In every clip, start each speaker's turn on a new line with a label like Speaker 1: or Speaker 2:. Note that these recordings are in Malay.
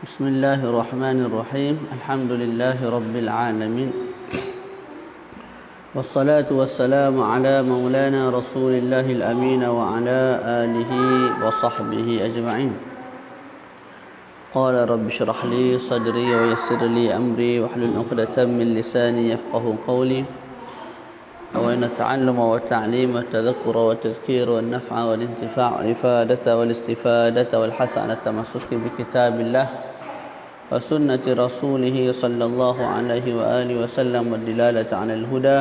Speaker 1: بسم الله الرحمن الرحيم الحمد لله رب العالمين والصلاة والسلام على مولانا رسول الله الأمين وعلى آله وصحبه أجمعين قال رب اشرح لي صدري ويسر لي أمري واحلل عقدة من لساني يفقه قولي وإن التعلم والتعليم والتذكر والتذكير والنفع والانتفاع والإفادة والاستفادة والحث على التمسك بكتاب الله وسنة رسوله صلى الله عليه وآله وسلم والدلالة على الهدى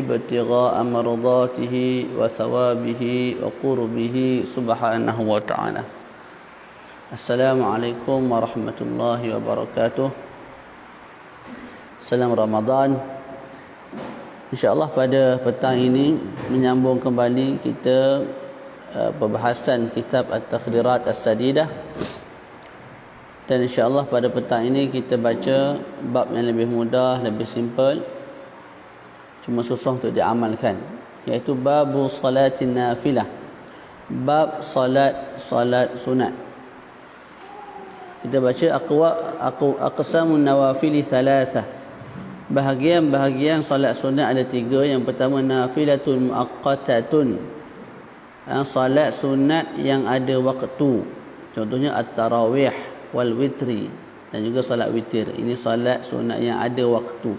Speaker 1: ابتغاء مرضاته وثوابه وقربه سبحانه وتعالى. السلام عليكم ورحمة الله وبركاته. Salam Ramadan. InsyaAllah pada petang ini menyambung kembali kita pembahasan kitab At-Takhdirat As-Sadidah. Dan insyaAllah pada petang ini kita baca bab yang lebih mudah, lebih simple, cuma susah untuk diamalkan, iaitu babu salatin nafilah, bab salat sunat. Kita baca aqsamun nawafili thalathah. Bahagian-bahagian salat sunat ada tiga. Yang pertama nafilatun muaqqatatun, salat sunat yang ada waktu. Contohnya at-tarawih wal witri dan juga salat witir. Ini salat sunat yang ada waktu.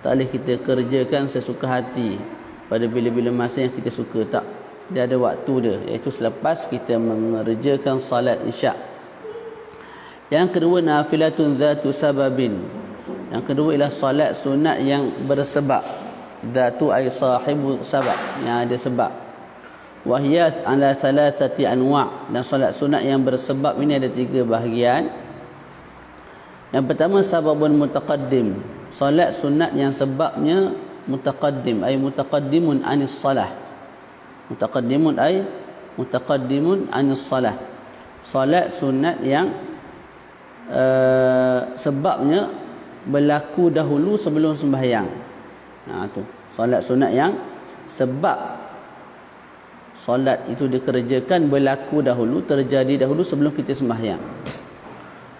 Speaker 1: Tak boleh kita kerjakan sesuka hati pada bila-bila masa yang kita suka, tak. Dia ada waktu dia, iaitu selepas kita mengerjakan salat isyak. Yang kedua nafilatun zatu sababin. Yang kedua ialah salat sunat yang bersebab. Zatu ay sahibu sabab, yang ada sebab. Wahyat ala thalathati anwa'. Dan salat sunat yang bersebab ini ada tiga bahagian. Yang pertama sababun mutaqaddim, salat sunat yang sebabnya mutaqaddim ay mutaqaddimun anis salah. Mutaqaddimun ay mutaqaddimun anis salah. Salat sunat yang sebabnya berlaku dahulu sebelum sembahyang. Tu solat sunat yang sebab solat itu dikerjakan berlaku dahulu, terjadi dahulu sebelum kita sembahyang.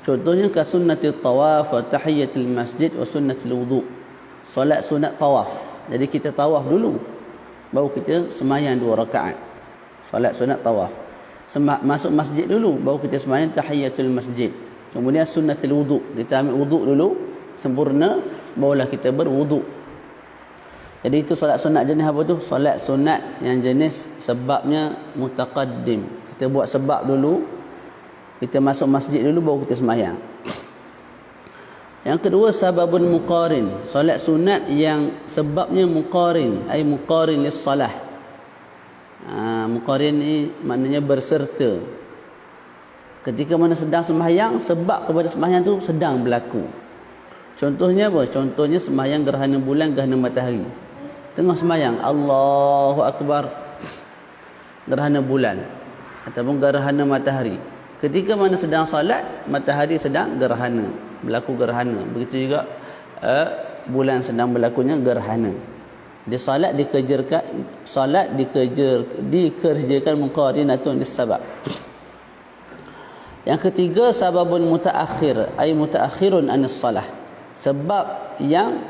Speaker 1: Contohnya ka sunnatil tawaf wa tahiyatul masjid wa sunnatul wudu. Solat sunat tawaf. Jadi kita tawaf dulu baru kita sembahyang 2 rakaat. Solat sunat tawaf. Masuk masjid dulu baru kita sembahyang tahiyatul masjid. Kemudian sunnatul wudu. Kita ambil wudu dulu sempurna barulah kita berwuduk. Jadi itu solat sunat jenis apa tu? Solat sunat yang jenis sebabnya mutaqaddim. Kita buat sebab dulu, kita masuk masjid dulu baru kita sembahyang. Yang kedua sababun muqarin, solat sunat yang sebabnya muqarin, ay muqarin lis salah. Muqarin ni maknanya berserta. Ketika mana sedang sembahyang, sebab kepada sembahyang tu sedang berlaku. Contohnya apa? Contohnya sembahyang gerhana bulan, gerhana matahari. Tengah sembahyang, Allahu Akbar, gerhana bulan ataupun gerhana matahari. Ketika mana sedang salat, matahari sedang gerhana, berlaku gerhana. Begitu juga bulan sedang berlakunya gerhana. Di salat dikerjakan muqarinatun lis-sabab. Yang ketiga sababun mutaakhir, ay mutaakhirun anis salah. Sebab yang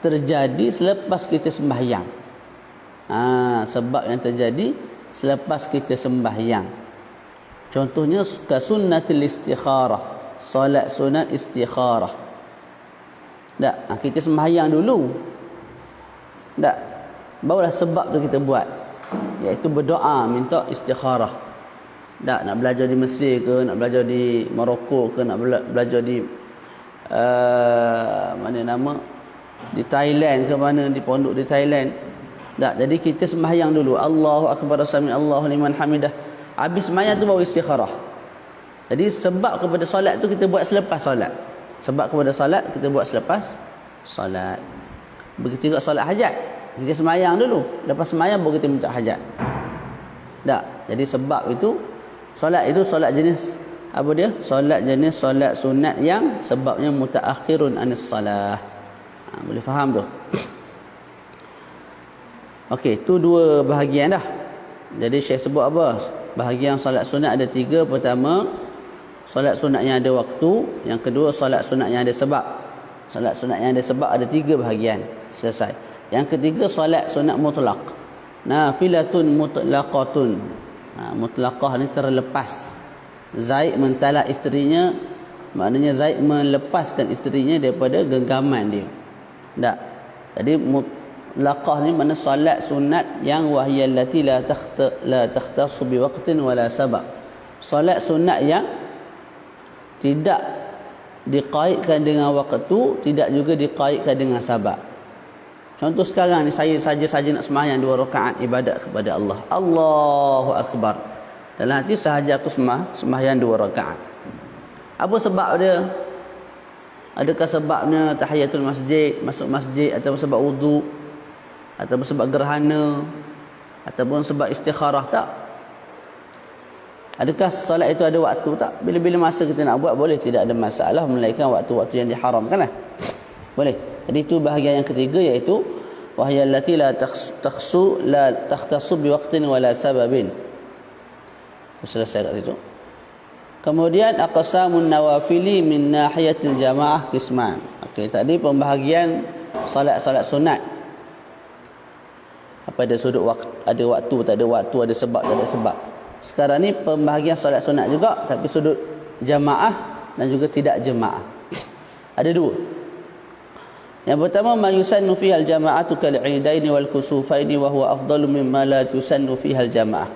Speaker 1: terjadi selepas kita sembahyang. Sebab yang terjadi selepas kita sembahyang. Contohnya ka sunnatul istikharah, salat sunat istikharah. Kita sembahyang dulu. Barulah sebab tu kita buat, iaitu berdoa minta istikharah. Nak belajar di Mesir ke, nak belajar di Morocco ke, nak belajar di di Thailand ke mana, di pondok di Thailand. Jadi kita sembahyang dulu, Allahu Akbar, sami Allahu liman hamidah. Habis sembahyang tu baru istikharah. Jadi sebab kepada solat tu kita buat selepas solat. Sebab kepada solat kita buat selepas solat. Begitu juga solat hajat. Kita sembahyang dulu, lepas sembahyang baru kita minta hajat. Jadi sebab itu solat jenis apa dia? Solat jenis solat sunat yang sebabnya mutaakhirun anis salah. Boleh faham tu? Okey, tu dua bahagian dah. Jadi Syekh sebut apa? Bahagian solat sunat ada tiga. Pertama, solat sunat yang ada waktu. Yang kedua, solat sunat yang ada sebab. Solat sunat yang ada sebab ada 3 bahagian. Selesai. Yang ketiga, solat sunat mutlak. Nafilatun mutlaqatun. Mutlaqah ni terlepas. Zaid mentalak isterinya, maknanya Zaid melepaskan isterinya daripada genggaman dia. Tak. Jadi mutlaqah ni makna solat sunat yang wahiyallati la takhtassu bi waqtin wala sabab. Solat sunat yang tidak dikaitkan dengan waktu, tidak juga dikaitkan dengan sabab. Contoh sekarang ni, saya saja nak sembahyang 2 rakaat ibadat kepada Allah. Allahu Akbar. Dalam hati sahaja aku sembahyang 2 rakaat. Apa sebab dia? Adakah sebabnya tahiyatul masjid, masuk masjid, ataupun sebab wudu, ataupun sebab gerhana, ataupun sebab istikharah? Tak. Adakah solat itu ada waktu? Tak. Bila-bila masa kita nak buat boleh, tidak ada masalah, melainkan waktu-waktu yang diharamkan lah. Boleh. Jadi itu bahagian yang ketiga, iaitu wahyallati la takhtassu bi waqtin wala sababin. Selesai kat situ. Kemudian aqsamun nawafili min nahiyatil jamaah qisman. Okey, tadi pembahagian solat-solat sunat. Apa ada sudut waktu, ada waktu, tak ada waktu, ada sebab, tak ada sebab. Sekarang ni pembahagian solat sunat juga, tapi sudut jamaah dan juga tidak jamaah. Ada 2. Yang pertama, ma yusannu fiha al-jama'atu kal-'idaini wal kusufaini wa huwa afdalu mimma la tusannu fiha al-jama'ah.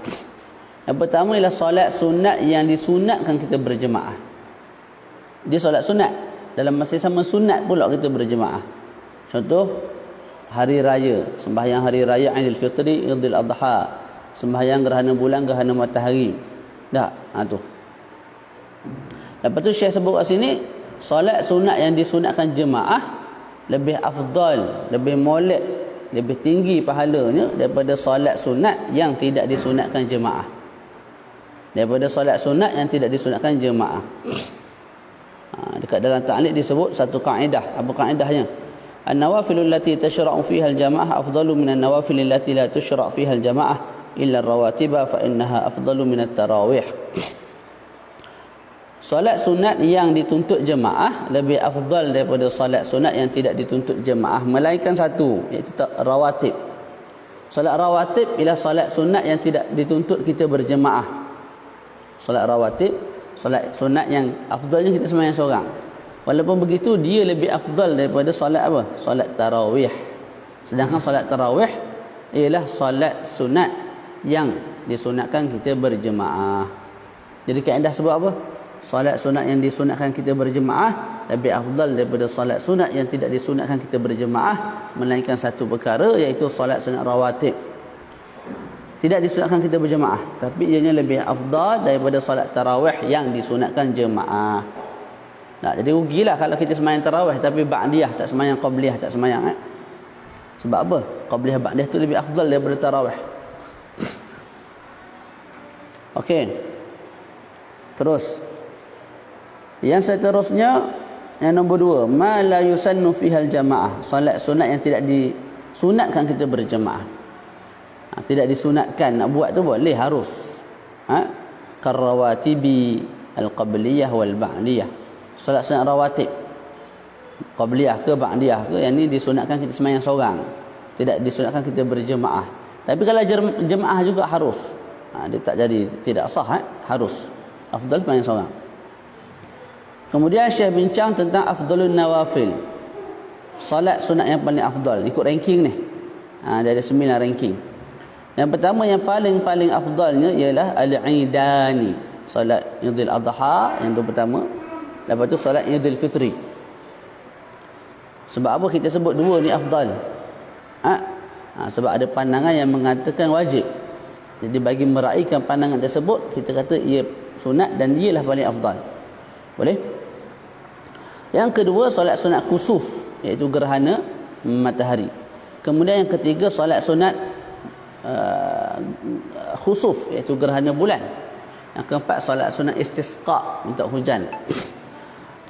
Speaker 1: Yang pertama ialah solat sunat yang disunatkan kita berjemaah. Dia solat sunat, dalam masa sama sunat pula kita berjemaah. Contoh hari raya, sembahyang hari raya Aidil Fitri, Idul Adha, sembahyang gerhana bulan, gerhana matahari. Tak, tu. Lepas tu Syekh sebut kat sini, solat sunat yang disunatkan jemaah lebih afdal, lebih molek, lebih tinggi pahalanya daripada solat sunat yang tidak disunatkan jemaah. Daripada solat sunat yang tidak disunatkan jemaah. Dekat dalam ta'liq disebut satu kaedah. Apa kaedahnya? An-nawafilul lati tashra'u fiha al-jamaah afdalu min an-nawafil allati la tushra' fiha al-jamaah illa ar-rawatiba fa innaha afdalu min at-tarawih. Solat sunat yang dituntut jemaah lebih afdal daripada solat sunat yang tidak dituntut jemaah, melainkan satu, iaitu rawatib. Solat rawatib ialah solat sunat yang tidak dituntut kita berjemaah. Solat rawatib, solat sunat yang afdalnya kita sembahyang seorang. Walaupun begitu, dia lebih afdal daripada solat apa? Solat tarawih. Sedangkan solat tarawih ialah solat sunat yang disunatkan kita berjemaah. Jadi kaedah sebab apa? Solat sunat yang disunatkan kita berjemaah lebih afdal daripada solat sunat yang tidak disunatkan kita berjemaah, melainkan satu perkara, iaitu solat sunat rawatib. Tidak disunatkan kita berjemaah, tapi ianya lebih afdal daripada solat tarawih yang disunatkan jemaah. Nah, jadi rugilah kalau kita sembahyang tarawih tapi ba'diyah, tak sembahyang qabliyah, tak sembahyang. Sebab apa? Qabliyah ba'diyah tu lebih afdal daripada tarawih. Okey. Terus. Yang seterusnya, yang nombor 2, ma la yusannu fiha al-jamaah. Solat sunat yang tidak disunatkan kita berjemaah. Tidak disunatkan, nak buat tu boleh, harus. Karrawatibi al-qabliyah wal ba'diyah. Solat sunat rawatib, qabliyah ke ba'diyah ke, yang ni disunatkan kita sembahyang seorang, tidak disunatkan kita berjemaah. Tapi kalau jemaah juga harus. Dia tak jadi, tidak sah, harus. Afdal sembahyang seorang. Kemudian Syekh bincang tentang afdalun nawafil. Solat sunat yang paling afdal ikut ranking ni. Dia ada 9 ranking. Yang pertama, yang paling afdalnya ialah al-Idani, solat Idul Adha yang tu pertama. Lepas tu solat Idul Fitri. Sebab apa kita sebut 2 ni afdal? Sebab ada pandangan yang mengatakan wajib. Jadi bagi meraihkan pandangan tersebut, kita kata ia sunat dan ialah paling afdal. Boleh? Yang kedua, solat sunat kusuf, iaitu gerhana matahari. Kemudian yang ketiga, solat sunat khusuf, iaitu gerhana bulan. Yang keempat, solat sunat istisqa, minta hujan.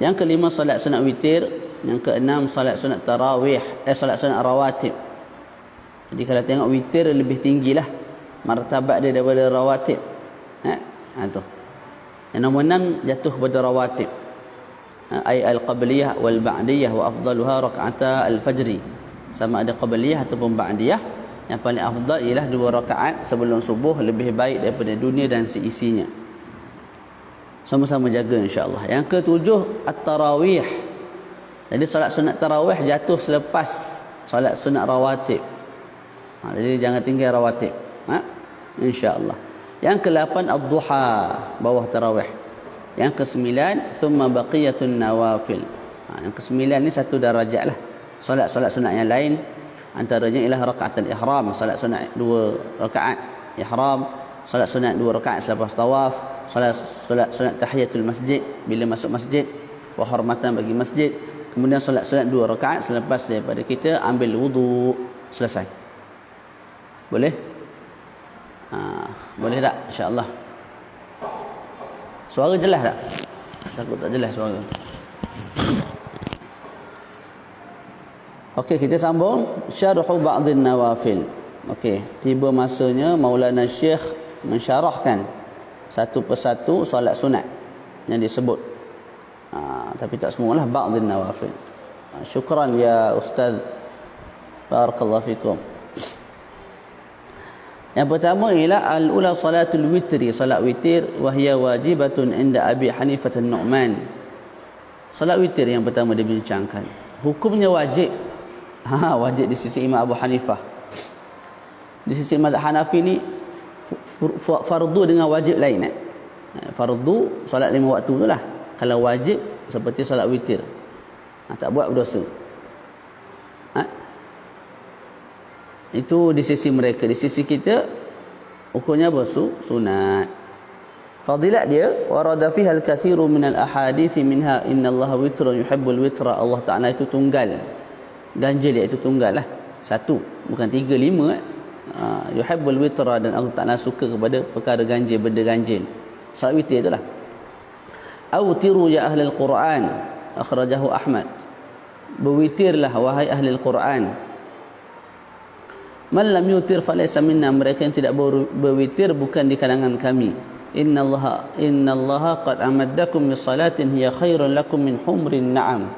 Speaker 1: Yang kelima, solat sunat witir. Yang keenam, solat sunat tarawih, solat sunat rawatib. Jadi kalau tengok witir lebih tinggilah martabat dia daripada rawatib. Tu. Yang nombor 6 jatuh pada rawatib. Ay al-qabliyah wal ba'diyah wa afdaluha rak'ata al-fajri. Sama ada qabliyah ataupun ba'diyah. Yang paling afdal ialah 2 rakaat sebelum subuh, lebih baik daripada dunia dan seisinya. Sama-sama jaga insya-Allah. Yang ke-7 at-tarawih. Jadi solat sunat tarawih jatuh selepas solat sunat rawatib. Jadi jangan tinggal rawatib. Insya-Allah. Yang ke-8 ad-duha, bawah tarawih. Yang ke-9 thumma baqiyatun nawafil. Yang ke-9 ni satu darajat lah. Solat-solat sunat yang lain antaranya ialah rakaat al-ihram, solat sunat 2 rakaat ihram, solat sunat 2 rakaat selepas tawaf, solat sunat tahiyatul masjid bila masuk masjid, penghormatan bagi masjid. Kemudian solat 2 rakaat selepas daripada kita ambil wudu, selesai. Boleh? Boleh tak? InsyaAllah. Suara jelas tak? Takut tak jelas suara. Okey, kita sambung syarhu ba'dhin nawafil. Okey, tiba masanya Maulana Syekh mensyarahkan satu persatu solat sunat yang disebut. Tapi tak semualah, ba'dhin nawafil. Syukran ya Ustaz. Barakallahu fikum. Yang pertama ialah al-ula salatul witri, salat witir, wahia wajibatun inda Abi Hanifah an-Nu'man. Salat witir yang pertama dibincangkan. Hukumnya wajib. Wajib di sisi Imam Abu Hanifah. Di sisi mazhab Hanafi ni fardu dengan wajib lain. Fardu solat 5 waktu tu lah. Kalau wajib seperti solat witir, tak buat berdosa. Itu di sisi mereka. Di sisi kita hukumnya apa? Sunat. Fadilat dia warada fiha al-kathiru min al-ahadith minha innallaha witrun yuhibbul witra. Allah Taala itu tunggal. Ganjil iaitu tunggal lah. 1, bukan 3, 5. Yuhibbul witra, dan Allah Taala suka kepada perkara ganjil, benda ganjil. Salat witir itulah. Awtiru ya ahli al-Quran, akhrajahu Ahmad. Berwitirlah wahai ahli al-Quran. Man lam yutir falaysa minna, mereka yang tidak berwitir bukan di kalangan kami. Innallaha qad amaddakum bis salatin hiya khairun lakum min humrin na'am.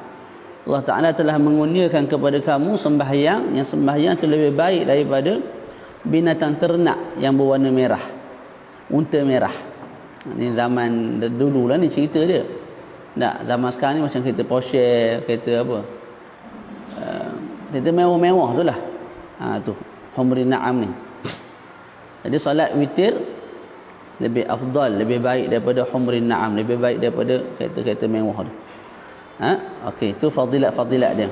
Speaker 1: Allah Ta'ala telah mengurniakan kepada kamu sembahyang, yang sembahyang itu lebih baik daripada binatang ternak yang berwarna merah, unta merah. Ini zaman dulu lah ni cerita dia. Tak, zaman sekarang ni macam kereta Porsche, kereta apa, kereta mewah-mewah tu lah. Tu humrin na'am ni. Jadi solat witir lebih afdal, lebih baik daripada humrin na'am, lebih baik daripada kereta-kereta mewah tu. Okey, itu fadilat dia.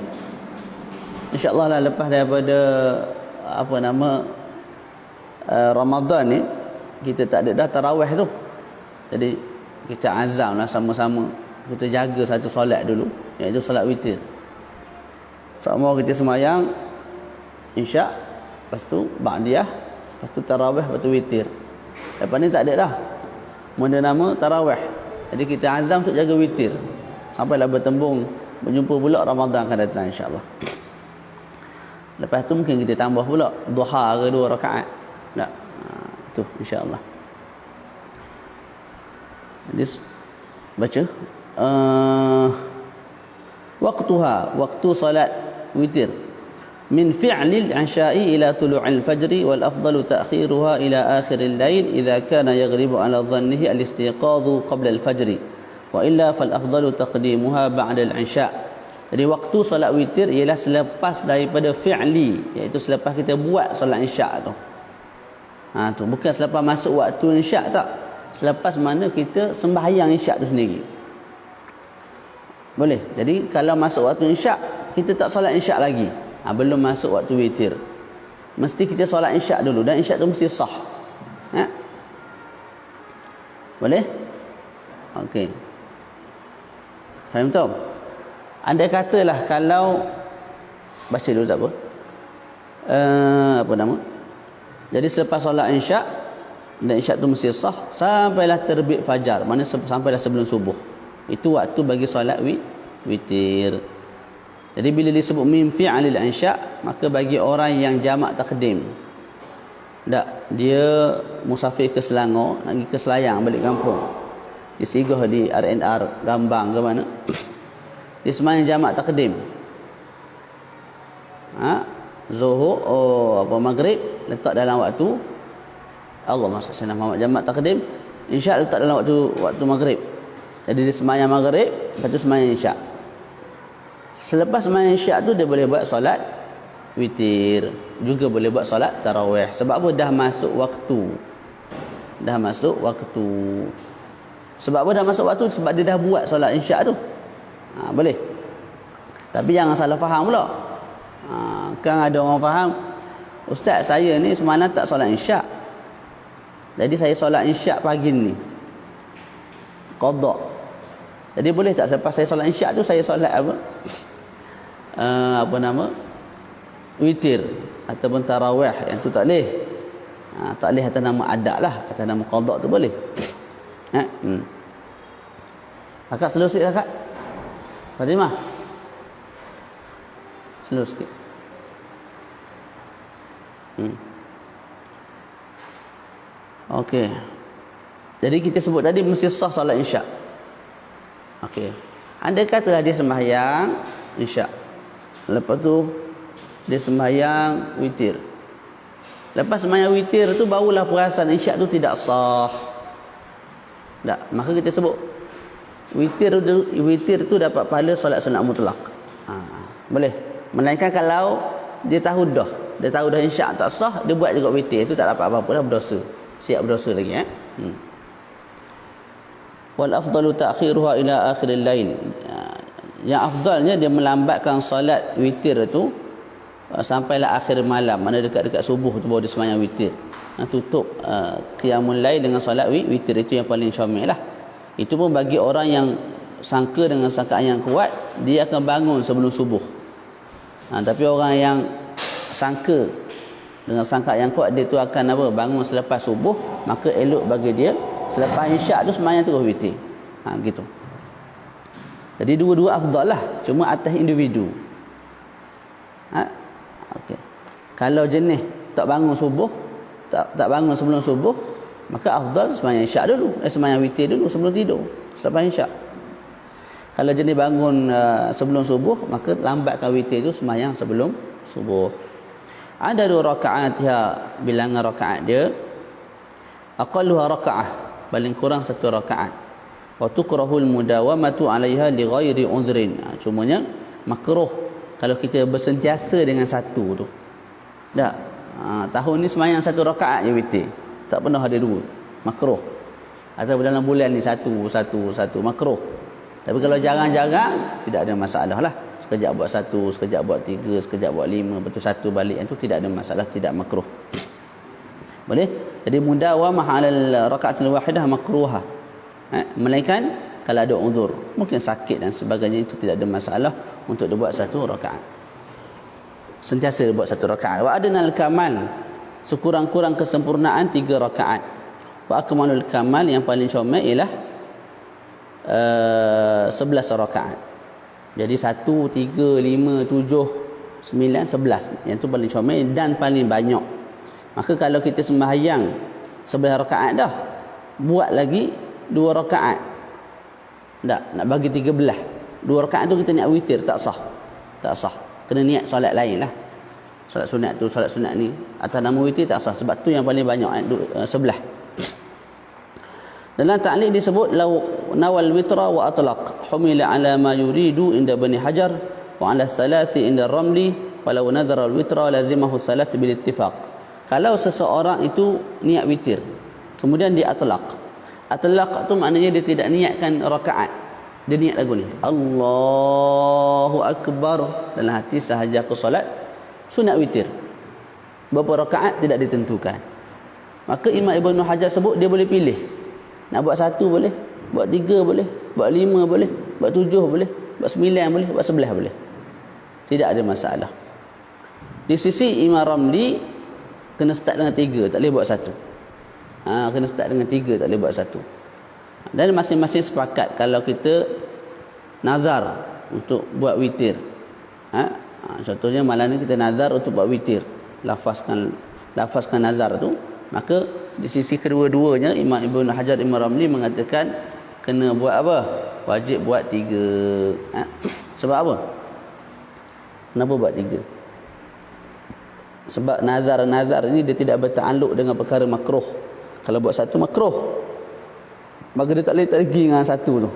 Speaker 1: InsyaAllah lah lepas daripada Ramadan ni kita tak ada dah tarawih tu. Jadi kita azam lah sama-sama kita jaga satu solat dulu, iaitu solat witir. Sama kita semayang Isyak, lepas tu ba'diyah, lepas tu tarawih, lepas tu witir. Lepas ni tak ada dah benda nama tarawih. Jadi kita azam untuk jaga witir sampailah berjumpa pula Ramadan akan datang insya-Allah. Lepas tu mungkin kita tambah pula duha ke 2 rakaat. Tak. Tu insya-Allah. Jadi baca waktu salat witir min fi'lil isya'i ila tulu'il fajri wal afdalu ta'khiruha ila akhiril lail idza kana yaghribu ala dhannihi al-istiqadhu qabla al-fajri wa illa fal afdalu taqdimuha ba'da al-isya'. Jadi waktu solat witir ialah selepas daripada fi'li, iaitu selepas kita buat solat isyak tu. Tu bukan selepas masuk waktu isyak, tak. Selepas mana kita sembahyang isyak tu sendiri. Boleh. Jadi kalau masuk waktu isyak, kita tak solat isyak lagi. Belum masuk waktu witir. Mesti kita solat isyak dulu, dan isyak tu mesti sah. Boleh? Okey. Faham tak? Andai katalah kalau baca dulu tak apa. Apa nama? Jadi selepas solat isyak, dan isyak tu mesti sah sampailah terbit fajar, mana sampailah sebelum subuh. Itu waktu bagi solat witir. Jadi bila disebut min fi'lil isyak, maka bagi orang yang jamak takdim, tak, dia musafir ke Selangor, nak pergi ke Selayang balik kampung, disigah di RNR Gambang ke mana, dia sembahyang jamak takdim. Zuhur maghrib letak dalam waktu Allahumma salli Muhammad, jamak takdim isyak letak dalam waktu maghrib. Jadi dia sembahyang maghrib, lepas tu sembahyang isyak. Selepas sembahyang isyak tu dia boleh buat solat witir, juga boleh buat solat tarawih. Sebab apa? Dah masuk waktu. Sebab apa dah masuk waktu? Sebab dia dah buat solat isyak tu. Boleh. Tapi jangan salah faham pula. Kan ada orang faham, ustaz saya ni semalam tak solat isyak, jadi saya solat isyak pagi ni qada. Jadi boleh tak selepas saya solat isyak tu saya solat witir ataupun tarawih? Yang tu tak boleh. Tak boleh atas nama adat lah, atas nama qada tu boleh. Kakak slow sikit kakak Fatimah, slow sikit. Okey. Jadi kita sebut tadi mesti sah solat isyak. Okey. Andai kata dia sembahyang isyak, lepas tu dia sembahyang witir. Lepas sembahyang witir tu barulah perasan isyak tu tidak sah. Tak, maka kita sebut witir tu dapat pahala solat sunat mutlak. Boleh. Melainkan kalau dia tahu dah isyak tak sah, dia buat juga witir, itu tak dapat apa-apa dah, berdosa. Siap berdosa lagi Wal afdalu ta'khiruha ila akhiril lail. Yang afdalnya dia melambatkan solat witir itu sampailah akhir malam, mana dekat-dekat subuh tu baru dia sembahyang witir. Tutup qiyamul lail dengan solat witir, itu yang paling comel lah. Itu pun bagi orang yang sangka dengan sangkaan yang kuat, dia akan bangun sebelum subuh. Tapi orang yang sangka dengan sangka yang kuat, dia tu akan bangun selepas subuh, maka elok bagi dia selepas isyak tu sembahyang terus witir. Gitu. Jadi dua-dua afdal lah, cuma atas individu. Okey. Kalau jenis tak bangun subuh, tak bangun sebelum subuh, maka afdal sembahyang isyak dulu, sembahyang witir dulu sebelum tidur, selepas isyak. Kalau jenis bangun sebelum subuh, maka lambatkan witir tu sembahyang sebelum subuh. Ada 2 rakaat bilangan rakaat dia. Aqalluha rakaah, paling kurang 1 rakaat. Wa tukrahul mudawamatu 'alaiha li ghairi udhrin. Cumanya makruh kalau kita bersentiasa dengan satu tu. Tak. Tahun ni sembahyang 1 rakaat je witir. Tak pernah ada 2. Makruh. Atau dalam bulan ni satu makruh. Tapi kalau jarang-jarang tidak ada masalah lah. Sekejap buat 1, sekejap buat 3, sekejap buat 5, betul 1 balik, yang tu tidak ada masalah, tidak makruh. Boleh? Jadi mudawamah 'alal raka'atil wahidah makruha. Melainkan kalau ada uzur, mungkin sakit dan sebagainya, itu tidak ada masalah untuk dia buat 1 rakaat. Sentiasa dia buat 1 rakaat. Wa adnal kamal, sekurang-kurang kesempurnaan 3 rakaat. Wa akmalul kamal, yang paling comel ialah 11 rakaat. Jadi 1, 3, 5, 7, 9, 11. Yang tu paling comel dan paling banyak. Maka kalau kita sembahyang 11 rakaat dah, buat lagi 2 rakaat. Nak bagi 13. 2 rakaat tu kita niat witir, tak sah. Kena niat solat lain lah. Solat sunat ni atas nama witir tak sah. Sebab tu yang paling banyak 11. Dalam ta'liq disebut law nawal witra wa atlaq humila ala ma yuridu inda Bani Hajar wa ala thalathi inda Ramli walau nadhara al witra lazimahu thalath bil ittifaq. Kalau seseorang itu niat witir kemudian dia atlaq tu maknanya dia tidak niatkan rakaat, dia niat lagu ni, Allahu akbar, dalam hati sahaja aku solat sunat witir, berapa rakaat tidak ditentukan. Maka Imam Ibn Hajar sebut dia boleh pilih. Nak buat 1 boleh, buat 3 boleh, buat 5 boleh, buat 7 boleh, buat 9 boleh, buat 11 boleh. Tidak ada masalah. Di sisi Imam Ramli kena start dengan 3, tak boleh buat 1. Kena start dengan 3, tak boleh buat 1. Dan masing-masing sepakat kalau kita nazar untuk buat witir. Contohnya malam ni kita nazar untuk buat witir. Lafazkan nazar tu, maka di sisi kedua-duanya Imam Ibn Hajar, Imam Ramli mengatakan kena buat apa? Wajib buat 3. Sebab apa? Kenapa buat 3? Sebab nazar ini dia tidak bertakluk dengan perkara makruh. Kalau buat satu makruh, maka dia tak boleh lagi dengan satu tu.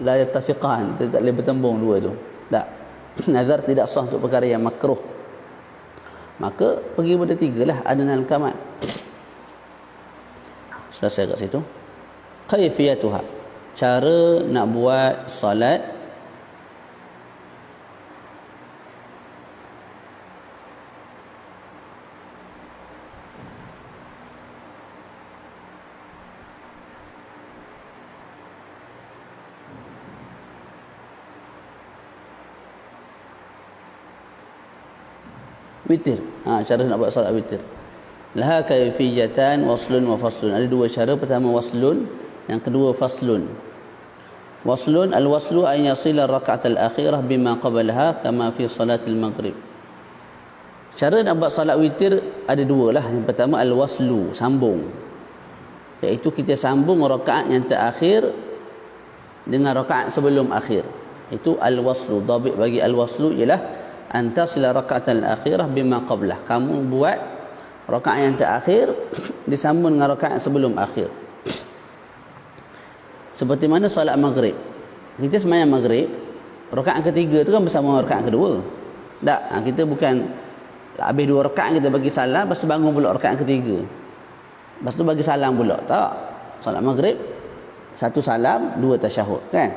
Speaker 1: La yattafiqan, dia tak boleh bertembung dua tu. Tak. Nazar tidak sah untuk perkara yang makruh. Maka pergi pada 3 lah, adnal kamal. Selesai kat situ. Kaifiyatuha, cara nak buat salat witir. Cara nak buat salat witir. Laha kaifiyatan waslun wa faslun. Ada 2 cara. Pertama waslun, yang kedua faslun. Waslun, al-waslu an yasila rak'at al-akhirah bima qablaha kama fi salatil maghrib. Cara nak buat salat witir ada 2 lah. Yang pertama al-waslu, sambung. Iaitu kita sambung rakaat yang terakhir dengan rakaat sebelum akhir. Itu al-waslu. Dhabit bagi al-waslu ialah antasila rak'at al-akhirah bima qablah. Kamu buat rakaat yang terakhir disambung dengan rakaat sebelum akhir. Seperti mana solat maghrib. Kita sembahyang maghrib, rakaat ketiga tu kan bersama rakaat kedua. Tak, kita bukan habis 2 rakaat kita bagi salam, lepas tu bangun pula rakaat ketiga. Lepas tu bagi salam pula. Tak. Solat maghrib 1 salam, 2 tasyahud, kan?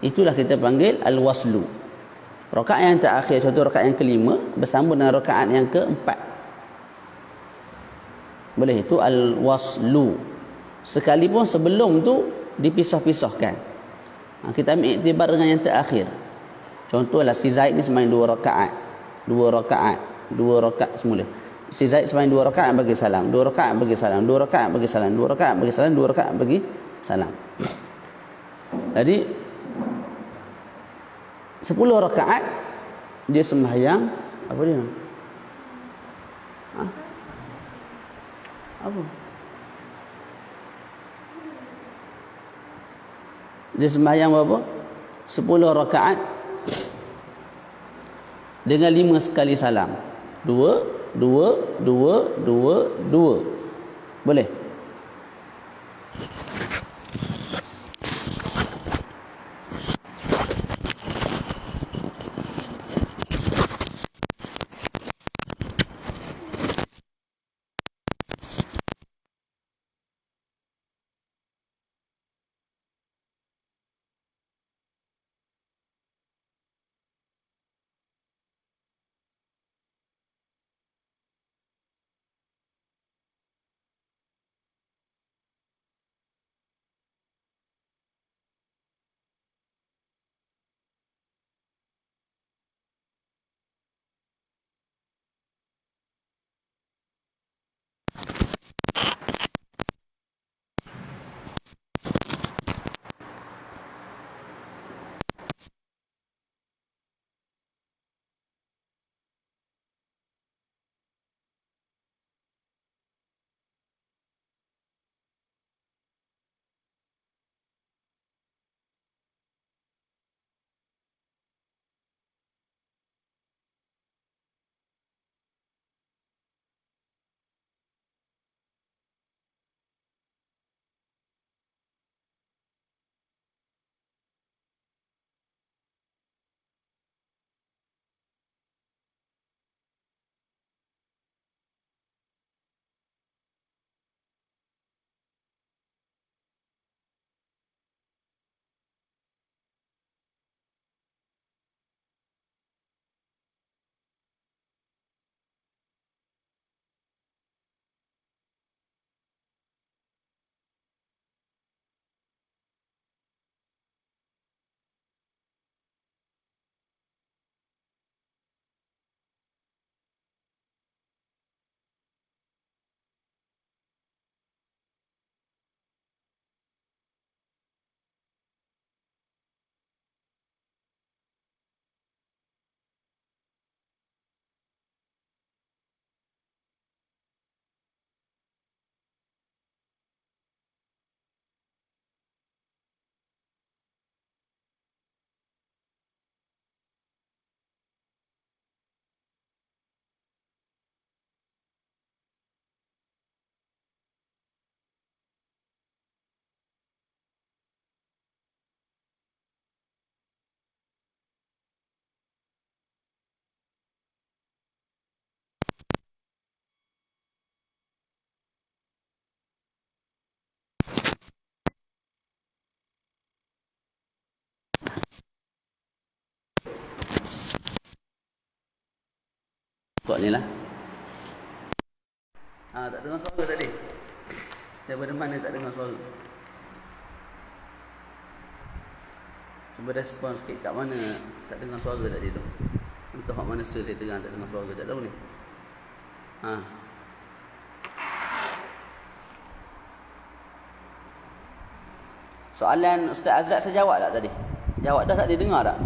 Speaker 1: Itulah kita panggil al-waslu. Rakaat yang terakhir, suatu rakaat yang kelima bersambung dengan rakaat yang keempat. Boleh, itu al-waslu. Sekalipun sebelum tu dipisah-pisahkan. Kita ambil iktibar dengan yang terakhir. Contohlah si Zaid ni sembahyang 2 rakaat. 2 rakaat semula. Si Zaid sembahyang 2 rakaat bagi salam, 2 rakaat bagi salam, 2 rakaat bagi salam, 2 rakaat bagi salam, 2 rakaat bagi salam. Jadi 10 rakaat dia sembahyang apa dia? Apa? Dia sembahyang berapa? 10 rakaat dengan 5 sekali salam. 2, 2, 2, 2, 2. Boleh? Pokok ni lah. Tak dengar suara tadi. Daripada mana tak dengar suara? Cuba respon sikit kat mana tak dengar suara tadi tu. Entah kat mana saya tengah tak dengar suara, tak tahu ni. Soalan Ustaz Azad saya jawab tak tadi? Jawab dah tak, dia dengar tak?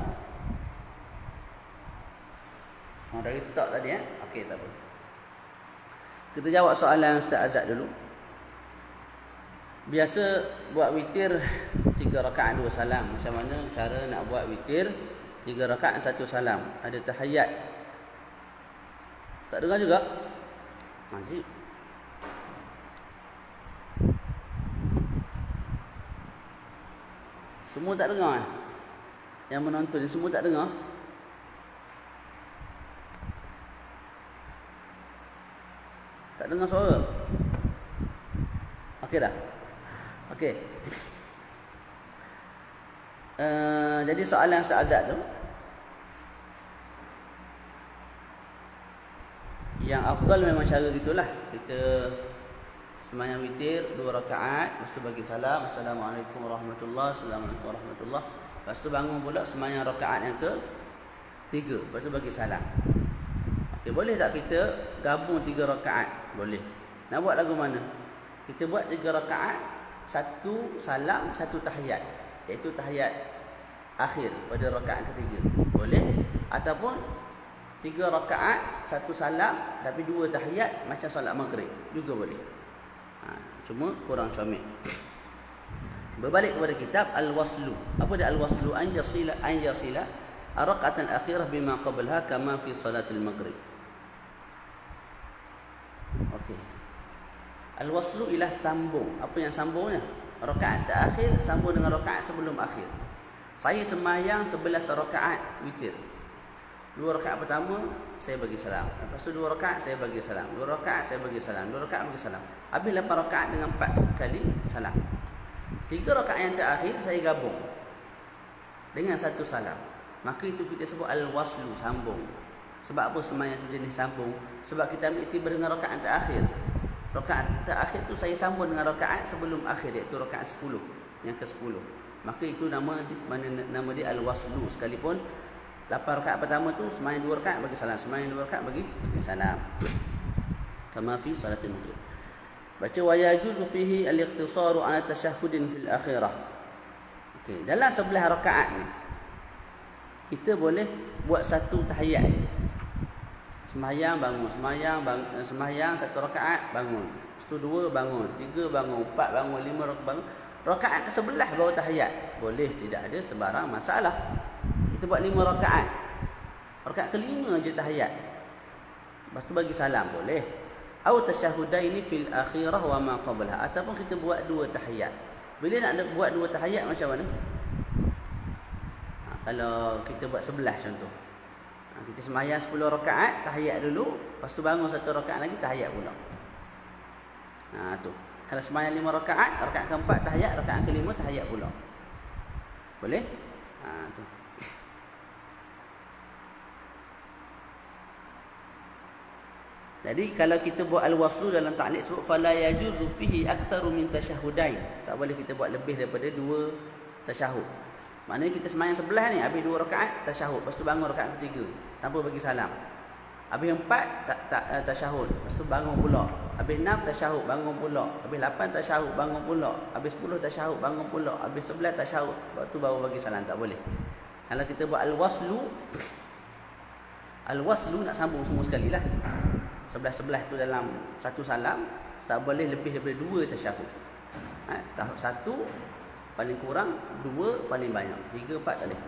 Speaker 1: Dari start tadi Okey, tak apa. Kita jawab soalan Ustaz Azad dulu. Biasa buat witir 3 rakaat 2 salam. Macam mana cara nak buat witir 3 rakaat 1 salam? Ada tahiyat. Tak dengar juga? Cik. Semua tak dengar? Yang menonton ni semua tak dengar? Tak dengar suara? Okey dah. Okey. Jadi soalan Ustaz Azad tu, yang afdal memang cara gitulah. Kita sembahyang witir 2 rakaat, lepas tu bagi salam, Assalamualaikum warahmatullahi, Assalamualaikum warahmatullahi. Lepas tu bangun pula sembahyang rakaat yang ke-3, lepas tu bagi salam. Okey, boleh tak kita gabung 3 rakaat? Boleh. Nak buat lagu mana? Kita buat 3 rakaat, 1 salam, 1 tahiyat, iaitu tahiyat akhir pada rakaat ketiga. Boleh. Ataupun 3 rakaat, 1 salam, tapi 2 tahiyat macam solat maghrib juga boleh. Cuma kurang comel. Berbalik kepada kitab Al-Waslu. Apa dia Al-Waslu? An yasila ar-rak'at al-akhirah bima qablaha kama fi salatil maghrib. Okey. Al-Waslu ialah sambung. Apa yang sambungnya? Rakaat terakhir sambung dengan rakaat sebelum akhir. Saya sembahyang 11 rakaat witir. 2 rakaat pertama saya bagi salam. Lepas tu 2 rakaat saya bagi salam. 2 rakaat saya bagi salam. 2 rakaat bagi salam. Habis 8 rakaat dengan 4 kali salam. 3 rakaat yang terakhir saya gabung dengan 1 salam. Maka itu kita sebut al-waslu, sambung. Sebab apa sembahyang itu jenis sambung? Sebab kita ambil iktibar dengan rakaat terakhir. Rakaat terakhir tu saya sambung dengan rakaat sebelum akhir, iaitu rakaat 10, yang ke-10. Maka itu nama dia al-waslu. Sekalipun 8 rakaat pertama tu sembahyang 2 rakaat bagi salam, sembahyang 2 rakaat bagi salam. Kama fi salatil maghrib. Baca wa yajuzu fihi al-iqtisaru ala tashahhudin fil akhirah. Okey, dalam 11 rakaat ni kita boleh buat 1 tahiyat je. Sembahyang bangun, sembahyang 1 rakaat bangun. Lepas tu 2 bangun, 3 bangun, 4 bangun, 5 bangun. Rakaat ke-11 baru tahiyat. Boleh, tidak ada sebarang masalah. Kita buat 5 rakaat. Rakaat ke-5 je tahiyat. Lepas tu bagi salam boleh. Au tasyahudaini fil akhirah wa ma qablaha. Ataupun kita buat 2 tahiyat. Bila nak buat 2 tahiyat macam mana? Kalau kita buat 11 contoh. Kita sembahyang 10 rakaat, tahiyat dulu, lepas tu bangun 1 rakaat lagi, tahiyat pula. Tu. Kalau sembahyang 5 rakaat, rakaat keempat tahiyat, rakaat kelima tahiyat pula. Boleh? Tu. Jadi kalau kita buat al-waslu dalam ta'liq sebut fala yajuzu fihi aktsaru min tashahhudain. Tak boleh kita buat lebih daripada 2 tasyahud. Maknanya kita sembahyang 11 ni, habis 2 rakaat tasyahud, lepas tu bangun rakaat ketiga tanpa bagi salam. Habis 4 tasyahud, lepas tu bangun pula. Habis 6 tasyahud, bangun pula. Habis 8 tasyahud, bangun pula. Habis 10 tasyahud, bangun pula. Habis 11 tasyahud, lepas tu baru bagi salam. Tak boleh. Kalau kita buat al-waslu, nak sambung semua sekali lah. 11 tu dalam 1 salam, tak boleh lebih daripada 2 tasyahud. Tahap 1 paling kurang, 2 paling banyak, 3, 4 tak boleh.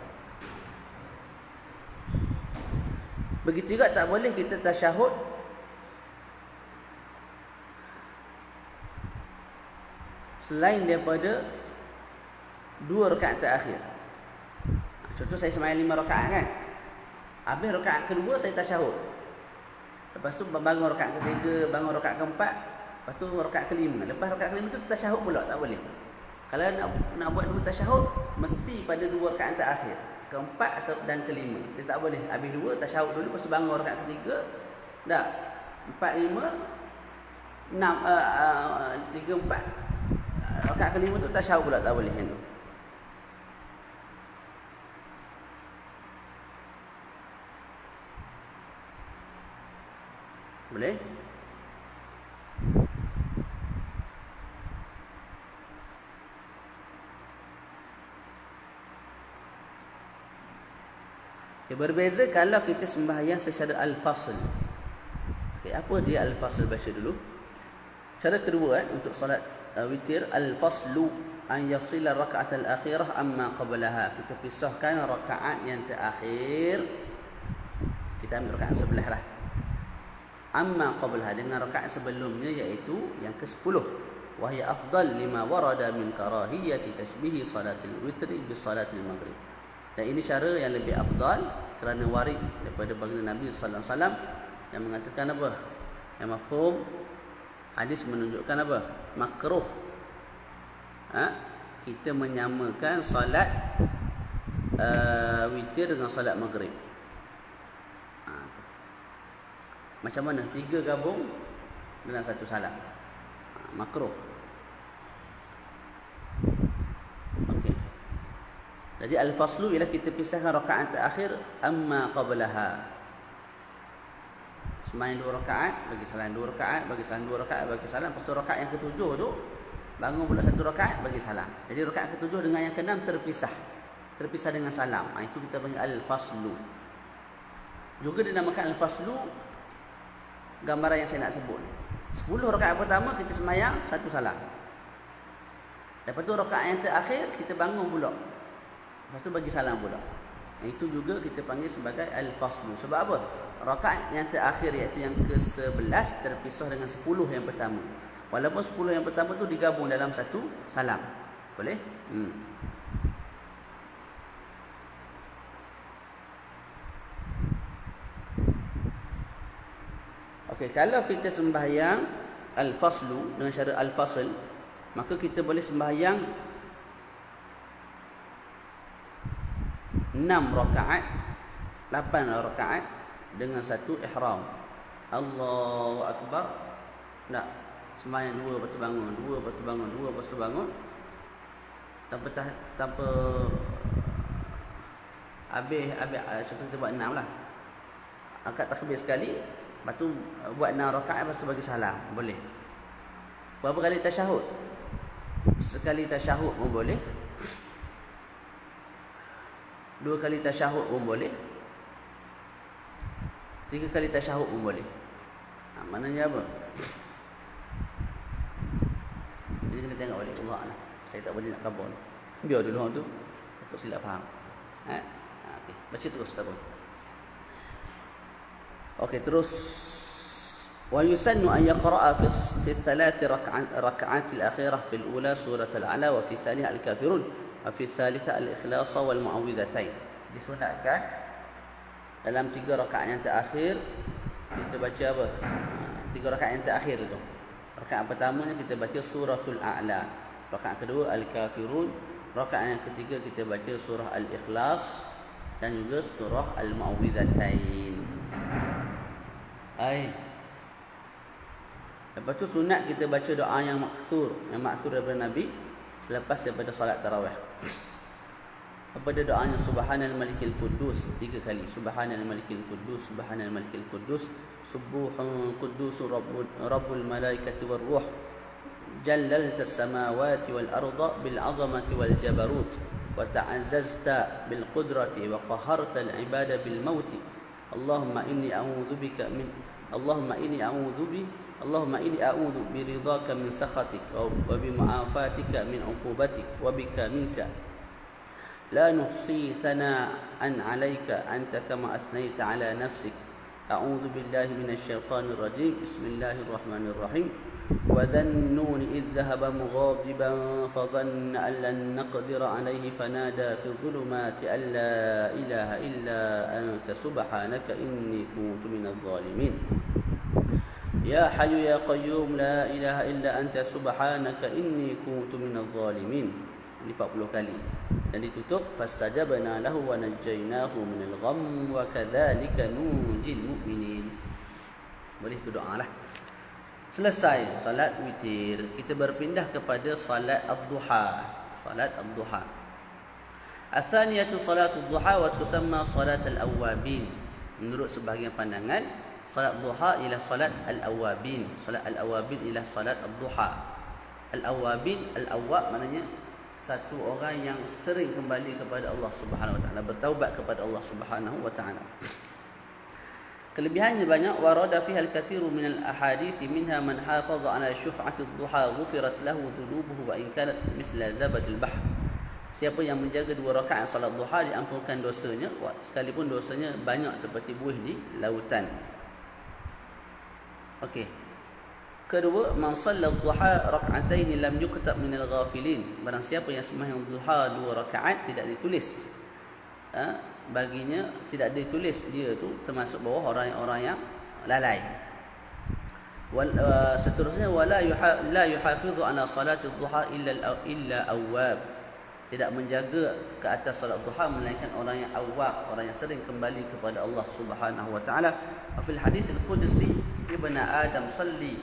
Speaker 1: Begitu juga tak boleh kita tasyahud selain daripada 2 rakaat terakhir. Contoh saya sembahyang 5 rakaat kan. Habis rakaat kedua saya tasyahud. Lepas tu bangun rakaat ketiga, bangun rakaat keempat, lepas tu rakaat kelima. Lepas rakaat kelima tu tasyahud pula, tak boleh. Kalau nak buat 2 tasyahud, mesti pada 2 rakaat terakhir, keempat dan kelima. Dia tak boleh habis 2 tasyahud dulu, lepas tu bangun rakaat ketiga, Tak. 4 5 6 3 4. Rakaat kelima tu tasyahud pula tak boleh tu. Boleh? Okay, berbeza kalau kita sembahyang secara al-fasl. Okay, apa dia al-fasl? Baca dulu. Cara kedua untuk solat witir, al-faslu an yafsila raka'at al-akhirah amma qablaha. Kita pisahkan rakaat yang terakhir. Kita ambil rakaat sebelah lah. Amma qablaha, dengan rakaat sebelumnya, iaitu yang ke-10. Wahya afdal lima warada min karahiyati tashbihi salatil witri bi salatil maghrib. Dan ini cara yang lebih afdal kerana warid daripada baginda Nabi sallallahu alaihi wasallam yang mengatakan apa? Yang mafhum hadis menunjukkan apa? Makruh. Kita menyamakan solat witir dengan solat maghrib. Macam mana? 3 gabung dengan 1 salam. Makruh. Okey. Jadi al-faslu ialah kita pisahkan rakaat terakhir amma qablaha. Sembahyang 2 rakaat, bagi salam 2 rakaat, bagi salam 2 rakaat, bagi salam. Lepas tu rakaat yang ke-7 tu bangun pula 1 rakaat, bagi salam. Jadi rakaat ke-7 dengan yang ke-6 terpisah. Terpisah dengan salam. Itu kita panggil al-faslu. Juga dinamakan al-faslu gambaran yang saya nak sebut. 10 rakaat pertama kita sembahyang 1 salam. Lepas tu rakaat yang terakhir kita bangun pula. Lepas tu bagi salam pula. Itu juga kita panggil sebagai al-faslu. Sebab apa? Rakaat yang terakhir iaitu yang ke-11 terpisah dengan 10 yang pertama. Walaupun 10 yang pertama tu digabung dalam 1 salam. Boleh? Okey, kalau kita sembahyang al-faslu dengan cara al-fasl, maka kita boleh sembahyang 6 rakaat, 8 rakaat dengan 1 ihram. Allahu akbar. Tak, sembahyang 2 lepas tu bangun, 2 lepas tu bangun, 2 lepas tu bangun. Tanpa habis contoh kita buat 6 lah. Angkat takbir sekali, lepas tu buat 6 rakaat, lepas tu bagi salam. Boleh. Berapa kali tasyahud? Sekali tasyahud pun boleh. 2 kali tasyahud pun boleh. 3 kali tasyahud pun boleh. Maknanya apa? Jadi kena tengok balik. Allah lah. Saya tak boleh nak kabur. Biar dulu orang tu takut silap faham. Okay. Baca terus tak apa. Okey, terus wa yusannu an yaqra'a fi thalath rak'at al-akhirah fi al-ula surah al-a'la wa fi thaniyah al-kafirun wa fi thalitha al-ikhlas wal mu'awwidhatain. Disunatkan dalam 3 rakaat yang terakhir kita baca apa? 3 rakaat yang terakhir tu. Rakaat pertamanya kita baca suratul a'la, rakaat kedua al-kafirun, rakaat yang ketiga kita baca surah al-ikhlas dan juga surah al-mu'awwidhatain. Lepas tu sunat kita baca doa yang maksur daripada Nabi selepas daripada salat tarawih. Apa dia doanya? Subhanal malikil quddus 3 kali. Subhanal malikil quddus, subhanal malikil quddus, subuhun quddus rabbul malaikati war ruh, jallalta as-samawati wal arda bil 'azamati wal jabarut wa ta'azzazta bil qudrati wa qaharta al ibada bil mauti. Allahumma inni a'udzu bi ridhaka min sakhatik wa bi mu'afatika min 'uqubatik wa bika minka la nuhsi thana'an 'alayka anta kama athnayta 'ala nafsik. A'udzu billahi minasy syaithanir rajim. Bismillahirrahmanirrahim. Wa dhannuni idh dhahaba mughadiban fa dhanna an lan naqdira 'alayhi fanada fi dhulumati an la ilaha illa anta subhanaka inni kuntu minadh dhalimin. Ya Hayyu ya Qayyum la ilaha illa anta subhanaka inni kuntu minadh dhalimin. Ini 40 kali. Dan ditutup fastajabna lahu wa najjaynahu minal gham wa kadzalika nunjil mu'minin. Boleh tu doa lah. Selesai salat witir, kita berpindah kepada salat ad-duha. Salat ad-duha. As-saniyatu salatu ad-duha wa tusamma salat al-awwabin. Menurut sebahagian pandangan, salat duha ialah salat al-awwabin. Salat al-awwabin ialah salat ad-duha. Al-awwabin, al-awwab maknanya satu orang yang sering kembali kepada Allah Subhanahu wa taala, bertaubat kepada Allah Subhanahu wa taala. Kelebihannya banyak. Warada fiha al-kathiru min al-ahadith minha man hafaza ala syuf'ati ad-duha ghufirat lahu dhunubuhu wa in kanat mithla zabadil bahr. Siapa yang menjaga 2 rakaat salat duha diampunkan dosanya sekalipun dosanya banyak seperti buih di lautan. Okey. Kedua, man shalla ad-duha rak'atain lam yuktab min al-ghafilin. Barang siapa yang sembahyang duha 2 rakaat tidak ditulis baginya, tidak ditulis dia tu termasuk bawah orang-orang yang lalai. Seterusnya wala la yuhafizu ala salati duha illa awwab. Tidak menjaga ke atas salat duha melainkan orang yang awwab, orang yang sering kembali kepada Allah Subhanahu wa taala. Fil hadits al-qudsi, ibna adam salli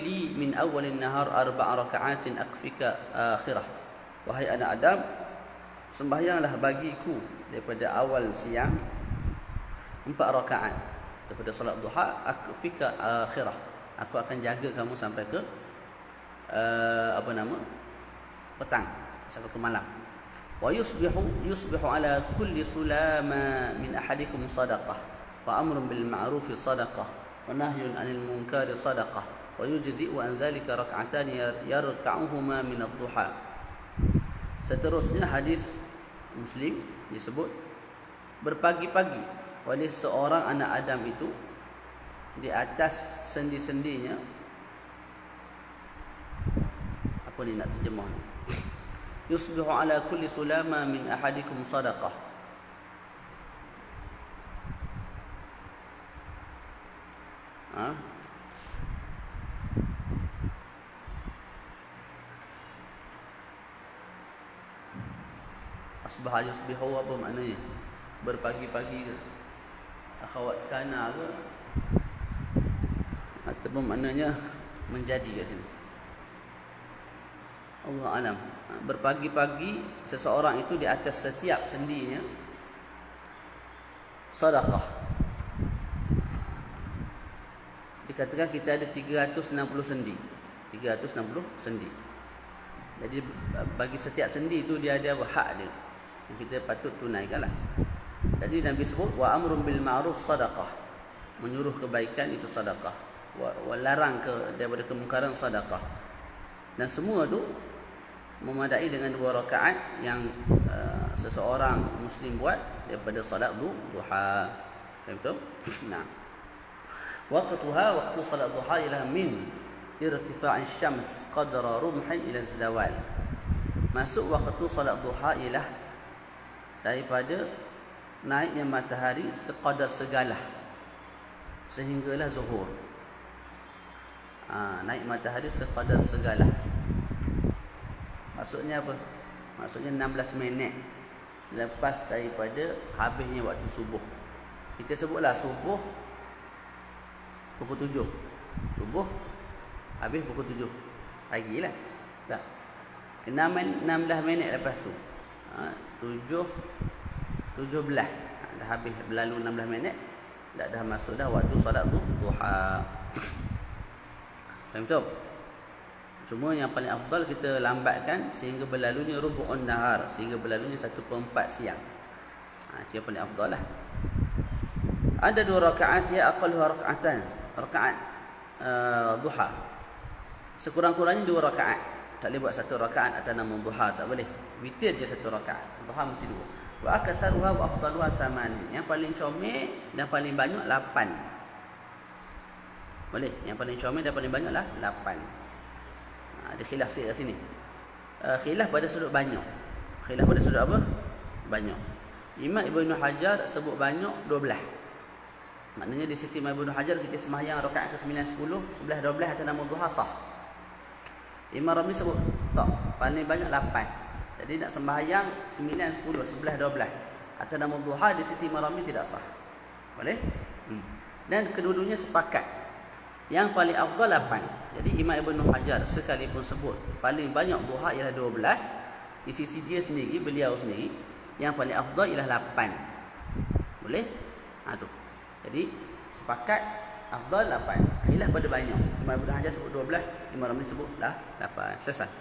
Speaker 1: li min awwal an-nahar 4 raka'atin akfika akhirah. Wahai anak Adam, sembahyanglah bagiku daripada awal siang 4 rakaat daripada solat duha, akfika akhirah. Aku akan jaga kamu sampai ke petang, sampai ke malam. Wa yusbihu ala kulli sulama min ahadikum sadaqah wa amrun bil ma'ruf sadaqah wa nahyun 'anil munkar sadaqah wa yujzi'u an dhalika rak'atan yarka'uhuma min ad-duha. Seterusnya hadis Muslim disebut, berpagi-pagi oleh seorang anak Adam itu di atas sendi-sendinya. Apa ni nak terjemah ni? Yusbihu ala kulli sulama min ahadikum sadaqah. Asbah yusbihu apa maknanya? Berpagi-pagi ke? Akhawat kana ke? Ataupun maknanya menjadi kat sini. Allah alam. Berpagi-pagi seseorang itu di atas setiap sendinya sedekah. Dikatakan kita ada 360 sendi. 360 sendi. Jadi bagi setiap sendi itu dia ada hak dia yang kita patut tunaikanlah. Jadi Nabi sebut wa amrun bil ma'ruf sadaqah. Menyuruh kebaikan itu sedekah. Wa larang daripada kemungkaran sedekah. Dan semua tu memadai dengan 2 rakaat yang seseorang muslim buat daripada salat duha. Faham betul? Nah. Waqtuha, waqtu salat duha ialah min irtifa'i syams qadra rumhin ila zawal. Masuk waktu salat duha ialah daripada naiknya matahari sekadar segalah sehinggalah zuhur. Naik matahari sekadar segalah. Maksudnya apa? Maksudnya 16 minit selepas daripada habisnya waktu subuh. Kita sebutlah subuh pukul 7. Subuh habis pukul 7 pagi lah. Tak. 16 minit lepas tu. 17 dah habis, berlalu 16 minit dah masuk dah waktu solat duha. Faham tak? Cuma yang paling afdal kita lambatkan sehingga berlalunya rubu'un nahar, sehingga berlalunya 1/4 siang. Itu yang paling afdal lah. Ada 2 rakaat ya aqalluha raka'atan, rakaat duha. Sekurang-kurangnya 2 rakaat. Tak boleh buat 1 rakaat atas nama duha, tak boleh. Witir je 1 rakaat. Duha mesti 2. Wa aktsaruha wa afdaluha 8. Yang paling comel dan paling banyak 8. Boleh. Yang paling comel dan paling banyak lah 8. Ada khilaf sikit kat sini. Khilaf pada sudut banyak. Khilaf pada sudut apa? Banyak. Imam Ibnu Hajar sebut banyak 12. Maknanya di sisi Imam Ibnu Hajar kita sembahyang rakaat ke-9, 10, 11, 12 atas nama duha sah. Imam Ramli sebut tak, paling banyak 8. Jadi nak sembahyang 9, 10, 11, 12 atas nama duha di sisi Imam Ramli tidak sah. Boleh? Dan kedua-duanya sepakat yang paling afdal 8. Jadi Imam Ibn Hajar sekalipun sebut paling banyak duha ialah 12, di sisi dia sendiri, beliau sendiri, yang paling afdal ialah 8. Boleh? Tu. Jadi sepakat afdal 8. Khilaf pada banyak. Imam Ibn Hajar sebut 12, Imam Ramli sebutlah 8. Selesai.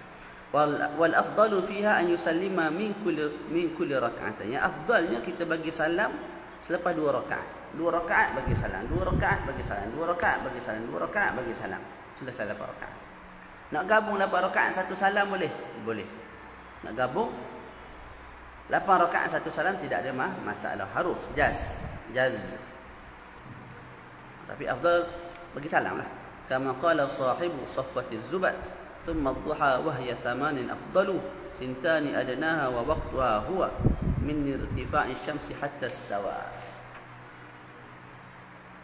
Speaker 1: Wal afdalu fiha an yusallima min kulli rak'atain. Yang afdalnya kita bagi salam selepas 2 rakaat. 2 rakaat bagi salam, 2 rakaat bagi salam, 2 rakaat bagi salam, 2 rakaat bagi salam. Selesai 8 rakaat. Nak gabung 8 rakaat satu salam boleh? Boleh. Nak gabung 8 rakaat satu salam tidak ada masalah. Harus jaz. Tapi afdal bagi salam lah. Kama qala sahibu safwati zubat, thumma ad-duha wa hiya 8 afdalu, sintani adnaha wa waqtuha huwa min irtifa'i syamsi hatta istawa.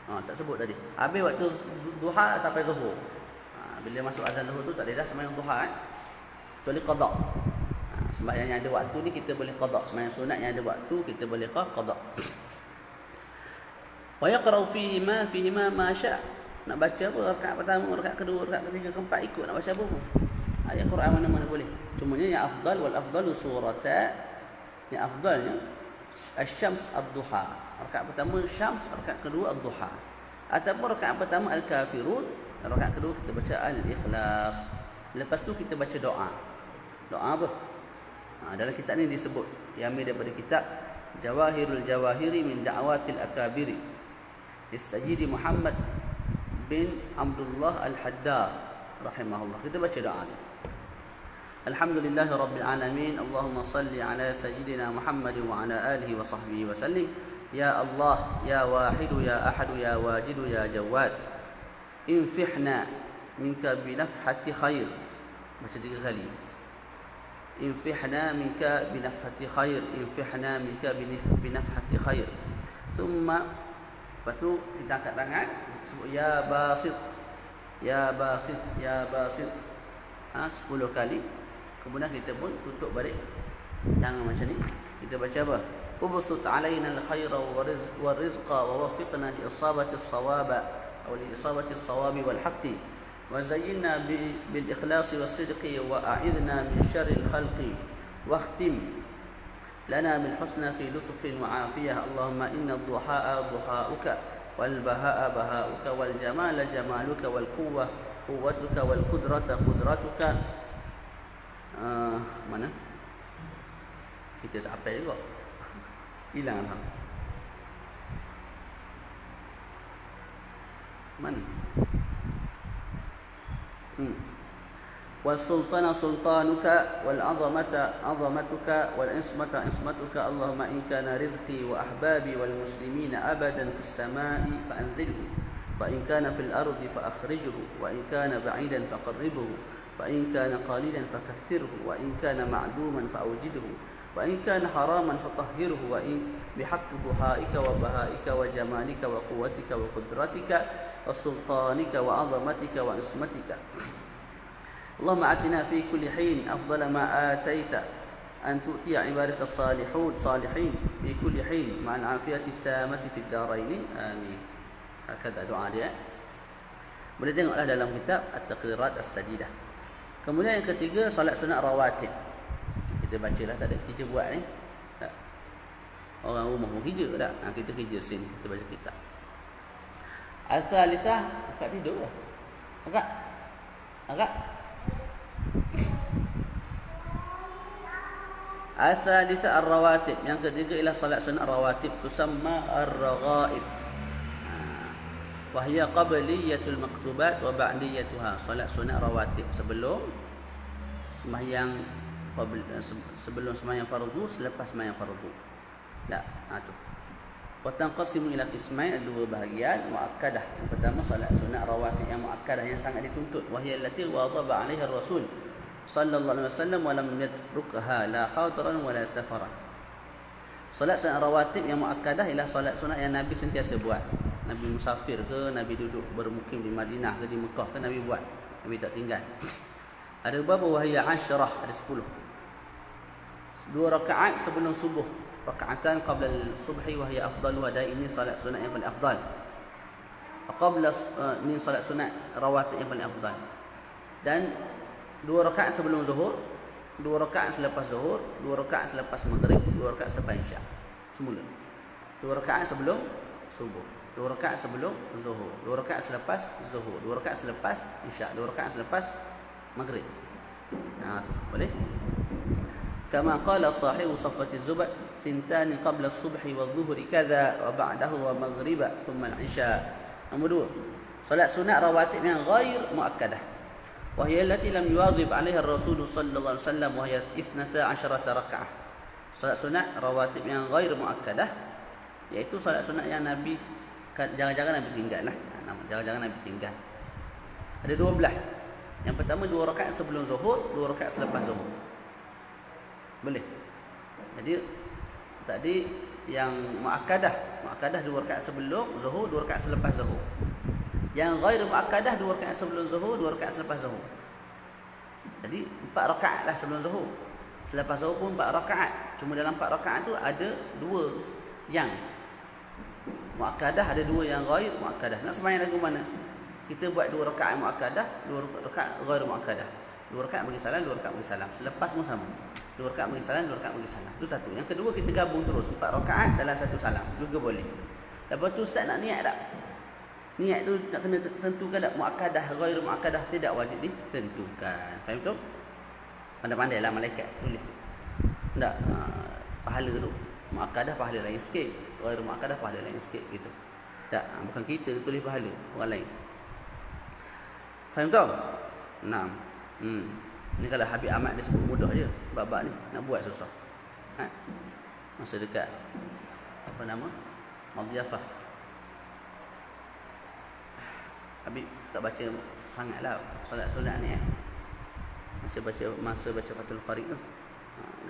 Speaker 1: Tak sebut tadi. Habis waktu duha sampai zuhur. Bila masuk azan zuhur tu tak ada dah sembahyang duha kecuali qada. Sembahyang yang ada waktu ni kita boleh qada. Sembahyang sunat yang ada waktu kita boleh qada. Wa yaqra'u fihi ma sya'. Nak baca apa rakaat pertama, rakaat kedua, rakaat ketiga, keempat, ikut nak baca apa pun. Ayat Quran mana-mana boleh. Cumanya yang afdal wal afdalu surata. Yang afdalnya asy-syams ad-duha. Rakaat pertama syams, rakaat kedua ad-duha. Ataupun rakaat pertama al-kafirun, rakaat kedua kita baca al-ikhlas. Lepas tu kita baca doa. Doa apa? Dalam kitab ni disebut, diambil daripada kitab Jawahirul Jawahiri min Da'watil Akabiri, Sayyidi Muhammad bin Abdullah Al-Haddad rahimahullah. Kita baca doa ni. Alhamdulillahi Rabbil Alamin. Allahumma salli ala Sayyidina Muhammad wa ala alihi wa sahbihi wa sallim. Ya Allah, Ya Wahidu, Ya Ahadu, Ya Wajidu, Ya Jawad, infihna minka binafhati khair. Baca 3 kali. Infihna minka binafhati khair, infihna minka binafhati khair. Thumma, lepas tu kita angkat tangan, kita sebut Ya Basit, Ya Basit, Ya Basit. 10 kali. Kemudian kita pun tutup balik tangan macam ni. Kita baca apa? Ubsut alaina al-khaira wa rizqa wa waffiqna li isabati as-sawaba aw li isabati as-sawabi wal haqqi wa zayyinna bil ikhlasi was sidqi wa a'idna min syarri al-khalqi wa khtim lana bil husna fi lutfin wa afiyah. Allahumma inna ad-duhaa duhaa'uka wal baha'a baha'uka wal jamala jamaluka wal quwwah quwwatuka wal qudrata qudratuka. Mana? Kita tak hafal juga. Hilang dah. Mana? Wal sultana sultanuka wal azamata azamatuka wal ismata ismatuka. Allahumma in kana rizqi wa ahbabi wal muslimina abadan fis samai fa anzilhu wa in kana fil ardi fa akhrijhu wa in kana ba'idan fa qarribhu wa in kana qalilan fa kaththirhu wa in kana ma'duman fa awjidhu وإن كان حراما فطهره وإن بحق ضحائك وبهائك وجمالك وقوتك وقدرتك وسلطانك وعظمتك وعصمتك. اللهم آتنا في كل حين أفضل ما آتيت أن تؤتي عبادك صالحين في كل حين مع العافية التامة في الدارين آمين. هكذا دعاء dia. Boleh tengoklah dalam kitab At-Taqrirat As-Sadidah. Kemudian yang ketiga, salat sunat rawatib. Kita bacalah, tak ada kerja buat ni. Tak. Orang rumah pun kerja tak? Kita kerja sini, kita baca kitab. Al-Thalithah, akak tidur lah. Akak. Al-Thalithah ar-rawatib. Yang ketiga ialah salat sunat rawatib. Tusamma ar-raghaib. Wahya qabliyatul maktubat wa ba'diyatuha. Salat sunat rawatib sebelum sembahyang, sebelum sembahyang fardu, selepas sembahyang fardu. Tak, tu. Wa tanqasimu ila qismain, ada 2 bahagian. Muakkadah. Yang pertama salat sunat rawatib yang muakkadah, yang sangat dituntut. Wa hiya allati wadaba 'alaiha ar-rasul sallallahu alaihi wasallam wa lam yatrukha la hadiran wa la safaran. Salat sunat rawatib yang muakkadah ialah salat sunat yang Nabi sentiasa buat. Nabi musafir ke, Nabi duduk bermukim di Madinah ke di Mekah ke, Nabi buat. Nabi tak tinggal. Ada beberapa wahiyah 10, ada 10. 2 rakaat sebelum subuh, rakaatan qabla al-subhi wa hiya afdalu. Ada ini salat sunat yang paling afdal. qabla ni solat sunat rawatib yang paling afdal. Dan 2 rakaat sebelum zuhur, 2 rakaat selepas zuhur, 2 rakaat selepas maghrib, 2 rakaat selepas isyak. Semula. 2 rakaat sebelum subuh, 2 rakaat sebelum zuhur, 2 rakaat selepas zuhur, 2 rakaat selepas isyak, 2 rakaat selepas maghrib. Tu boleh. Kama qala sahibu Safwati Zubat, "Thintani qabla as-subhi wadh-dhuhri kadza wa ba'dahu wa maghriba thumma al-isya." Nombor 2, solat sunat rawatib yang ghair muakkadah. Wa hiya allati lam yuwadhib 'alaiha ar-rasul sallallahu alaihi wasallam wa hiya 12 raka'ah. Solat sunat rawatib yang ghair muakkadah, iaitu solat sunat yang Nabi jangan-jangan Nabi tinggal lah. Jangan-jangan Nabi tinggal. Ada 12. Yang pertama 2 rakaat sebelum zuhur, 2 rakaat selepas zuhur. Boleh. Jadi tadi yang muakkadah 2 rakaat sebelum zuhur, 2 rakaat selepas zuhur. Yang ghair muakkadah 2 rakaat sebelum zuhur, 2 rakaat selepas zuhur. Jadi 4 rakaat lah sebelum zuhur. Selepas zuhur pun 4 rakaat. Cuma dalam 4 rakaat tu ada 2 yang muakkadah, ada 2 yang ghair muakkadah. Nak sembahyang lagu mana? Kita buat 2 rakaat muakkadah, 2 rakaat ghair muakkadah. 2 rakaat bagi salam, 2 rakaat bagi salam. Selepas pun sama. 2 rakaat bagi salam, 2 rakaat bagi salam. Itu satu. Yang kedua kita gabung terus 4 rakaat dalam satu salam. Juga boleh. Lepas tu ustaz nak niat tak? Niat tu nak kena tentukan tak muakkadah, ghair muakkadah, tidak wajib ditentukan. Faham tu? Pandai-pandailah malaikat tulis. Tak pahala tu. Muakkadah pahala lain sikit, ghair muakkadah pahala lain sikit gitu. Tak, bukan kita tulis pahala, orang lain. Faham tak? Naam. Ni kalau Habib Ahmad dia sebut mudah je. Bab-bab ni nak buat susah. Masa dekat apa nama? Madhiyafah. Habib tak baca sangatlah solat sunat ni. Masa baca Fathul Qari tu.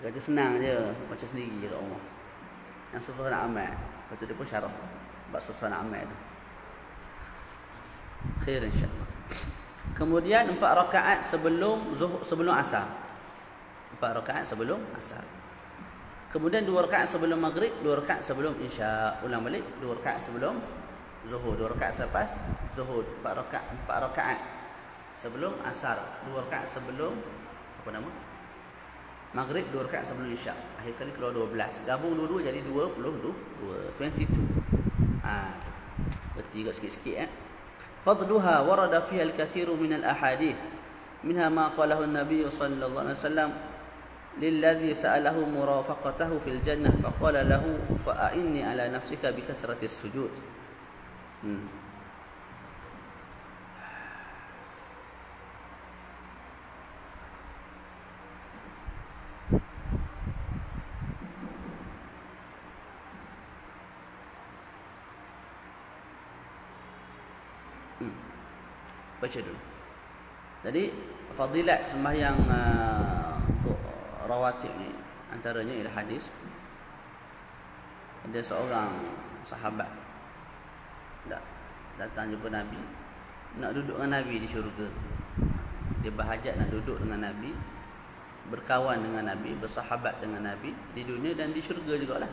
Speaker 1: Dia kata senang je, baca sendiri je kat rumah. Yang susah nak amal. Lepas tu dia pun syarah bab susah nak amal tu. Khair insya-Allah. Kemudian 4 rakaat sebelum zuhur, sebelum asar. 4 rakaat sebelum asar. Kemudian 2 rakaat sebelum maghrib, 2 rakaat sebelum isya. Ulang balik, 2 rakaat sebelum zuhur, 2 rakaat selepas zuhur, 4 rakaat sebelum asar, 2 rakaat sebelum apa nama? Maghrib, 2 rakaat sebelum isya. Akhir sekali keluar 12. Gabung dua-dua jadi 22. Berarti kat sikit-sikit فضلها ورد فيها الكثير من الأحاديث منها ما قاله النبي صلى الله عليه وسلم للذي سأله مرافقته في الجنة فقال له فأعني على نفسك بكثرة السجود. Baca dulu. Jadi fadilat sembahyang untuk rawatib ni antaranya ialah hadis. Ada seorang sahabat datang jumpa Nabi, nak duduk dengan Nabi di syurga. Dia berhajat nak duduk dengan Nabi, berkawan dengan Nabi, bersahabat dengan Nabi di dunia dan di syurga jugalah.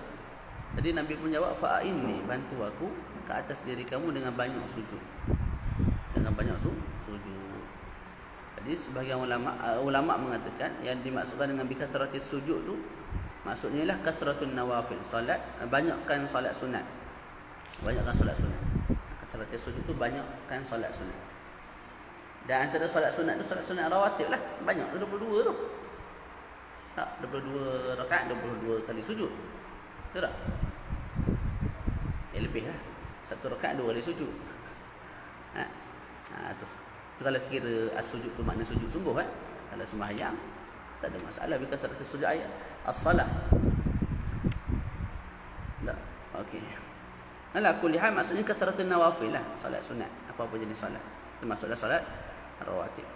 Speaker 1: Jadi Nabi pun jawab, fa'inni, bantu aku ke atas diri kamu dengan banyak sujud. Dengan banyak sujud. Jadi sebahagian ulama mengatakan yang dimaksudkan dengan bikasratis sujud tu maksudnya ialah kasratun nawafil, solat, banyakkan solat sunat. Banyakkan solat sunat. Kasratis sujud tu banyakkan solat sunat. Dan antara solat sunat tu solat sunat rawatib lah. Banyak tu 22 tu. Tak, 22 rakaat 22 kali sujud. Betul tak? Lebih lah. 1 rakaat 2 kali sujud. Tu kalau kira as-sujud tu makna sujud sungguh Kalau sembahyang tak ada masalah bila kasrat sujud ayat as-salah. Tak. Okey. Ala kulli hal maksudnya kasratun nawafil lah, solat sunat, apa-apa jenis solat. Termasuklah solat rawatib.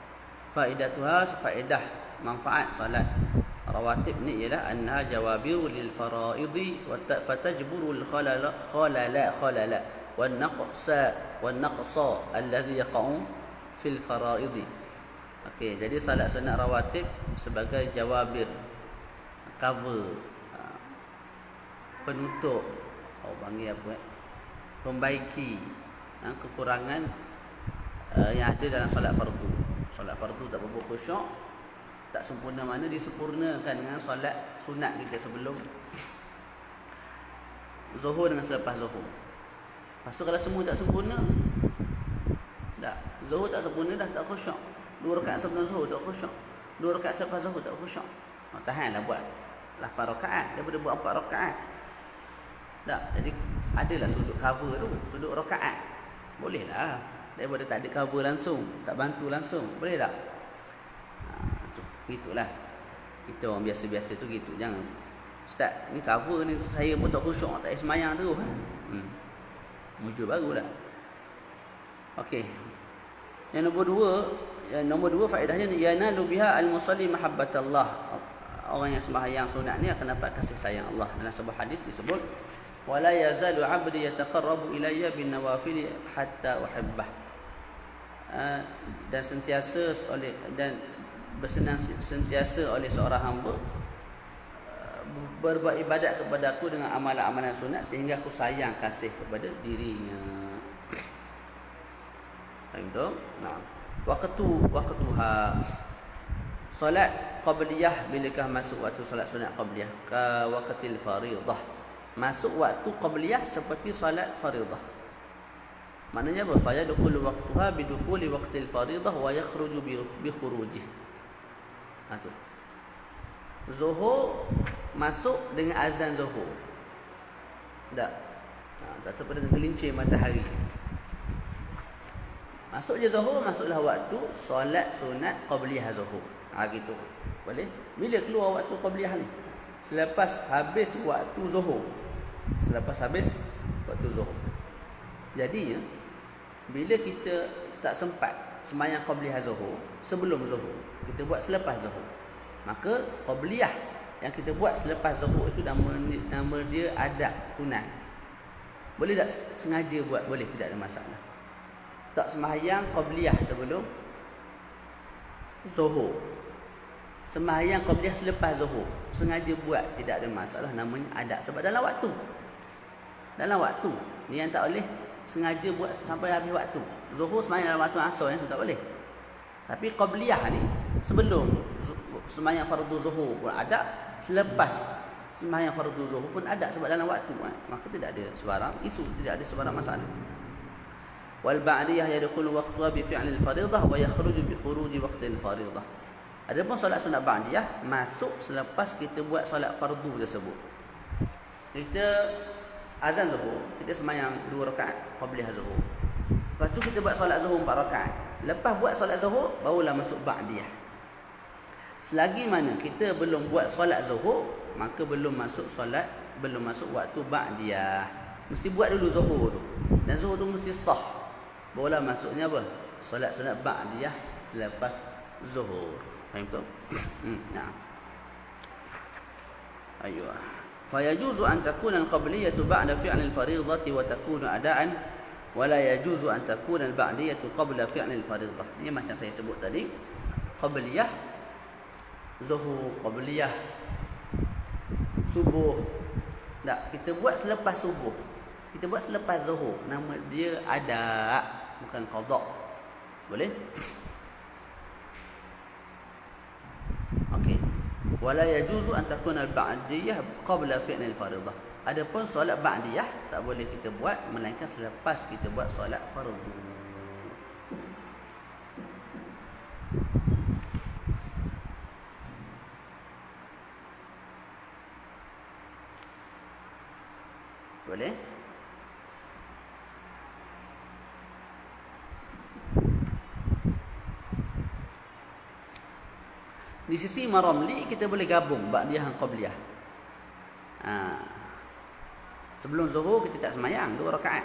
Speaker 1: Faedatuha, faedah manfaat solat rawatib ni ialah annaha jawabir lil faraidi wa fatajburu al khalala wan naqsa alladhi yaqa'u fil faraidi. Okey, jadi salat sunat rawatib sebagai jawabir, cover, penutup, panggil apa, pembaiki kekurangan yang ada dalam solat fardu. Solat fardu tak berapa khusyuk, tak sempurna, mana disempurnakan dengan solat sunat kita sebelum zuhur dengan selepas zuhur. Lepas tu kalau semua tak sempurna, tak, zuhur tak sempurna dah tak khusyuk. 2 rakaat sebelum zuhur tak khusyuk, 2 rakaat selepas zuhur tak khusyuk. Tahanlah buat 8 rakaat daripada buat 4 rakaat. Tak, jadi adalah sudut cover tu, sudut rakaat. Boleh lah, daripada tak ada cover langsung, tak bantu langsung, boleh tak? Tu, gitulah. Kita orang biasa-biasa tu gitu. Jangan, Ustaz, ni cover ni saya pun tak khusyuk, tak semayang terus. Muncul barulah. Okey. Yang nombor dua faedahnya, yanalu biha al-musalli mahabbatallah. Orang yang sembahyang sunat ni akan dapat kasih sayang Allah. Dalam sebuah hadis disebut, wala yazalu 'abdi yataqarrabu ilayya bin nawafil hatta uhibbah. Dan sentiasa oleh seorang hamba berbuat ibadat kepada aku dengan amalan-amalan sunat sehingga aku sayang kasih kepada dirinya. Faham tu? Nah, waqtuha. Solat qabliyah, bilakah masuk waktu solat sunat qabliyah? Ka waqtil faridah. Masuk waktu qabliyah seperti solat faridah. Maknanya apa? Fa yadkhulu waqtuha bidukhuli waqtil faridah wa yakhruju bi khurujih. Tu. Zuhur masuk dengan azan zuhur. Tak. Tak tahu dengan gelincir matahari. Masuk je zuhur, masuklah waktu solat sunat qabliyah zuhur. Gitu. Boleh? Bila keluar waktu qabliyah ni? Selepas habis waktu zuhur. Selepas habis waktu zuhur. Jadi bila kita tak sempat sembahyang qabliyah zuhur sebelum zuhur, kita buat selepas zuhur. Maka qabliyah yang kita buat selepas zuhur itu nama dia adab kunai. Boleh tak sengaja buat? Boleh, tidak ada masalah. Tak sembahyang qabliyah sebelum zuhur, sembahyang qabliyah selepas zuhur, sengaja buat, tidak ada masalah, namanya adab. Sebab dalam waktu ni yang tak boleh sengaja buat sampai habis waktu. Zuhur sembahyang dalam waktu asar, yang tu tak boleh. Tapi qabliyah ni sebelum sembahyang fardu zuhur pun adab, selepas sembahyang fardu zuhur pun adab, sebab dalam waktu maka tidak ada sebarang isu, tidak ada sebarang masalah. Wal ba'diyah yadkhulu waqtuha bi fi'lil fariḍah wa yakhruju bi khuruji waqtil fariḍah. Adapun solat sunat ba'diyah masuk selepas kita buat solat fardu tersebut. Kita azan zuhur, kita sembahyang 2 rakaat qabliyah zuhur. Lepas tu kita buat solat zuhur 4 rakaat. Lepas buat solat zuhur barulah masuk ba'diyah. Selagi mana kita belum buat solat zuhur, maka belum masuk waktu ba'diyah. Mesti buat dulu zuhur tu. Dan zuhur tu mesti sah. Barulah masuknya apa? Solat sunat ba'diyah selepas zuhur. Faham tu? Nah. Ayuh. Fayajuzu an takuna al-qabliyatu ba'da fi'l al-fariidhati wa takunu adaan, wa la yajuzu an takuna al-ba'diyatu qabla fi'l al-fariidah. Ini macam saya sebut tadi. Qabliyah zuhur, qabliyah subuh. Tak, kita buat selepas subuh. Kita buat selepas zuhur. Nama dia ada, bukan qada. Boleh? Okey. Wala yajuzu an takuna al-ba'diyah qabla fi'l al-fariḍah. Adapun solat ba'diyah tak boleh kita buat melainkan selepas kita buat solat fardu. Boleh? Di sisi maramli kita boleh gabung ba'diyah dan qabliyah. Sebelum zuhur kita tak semayang 2 rakaat.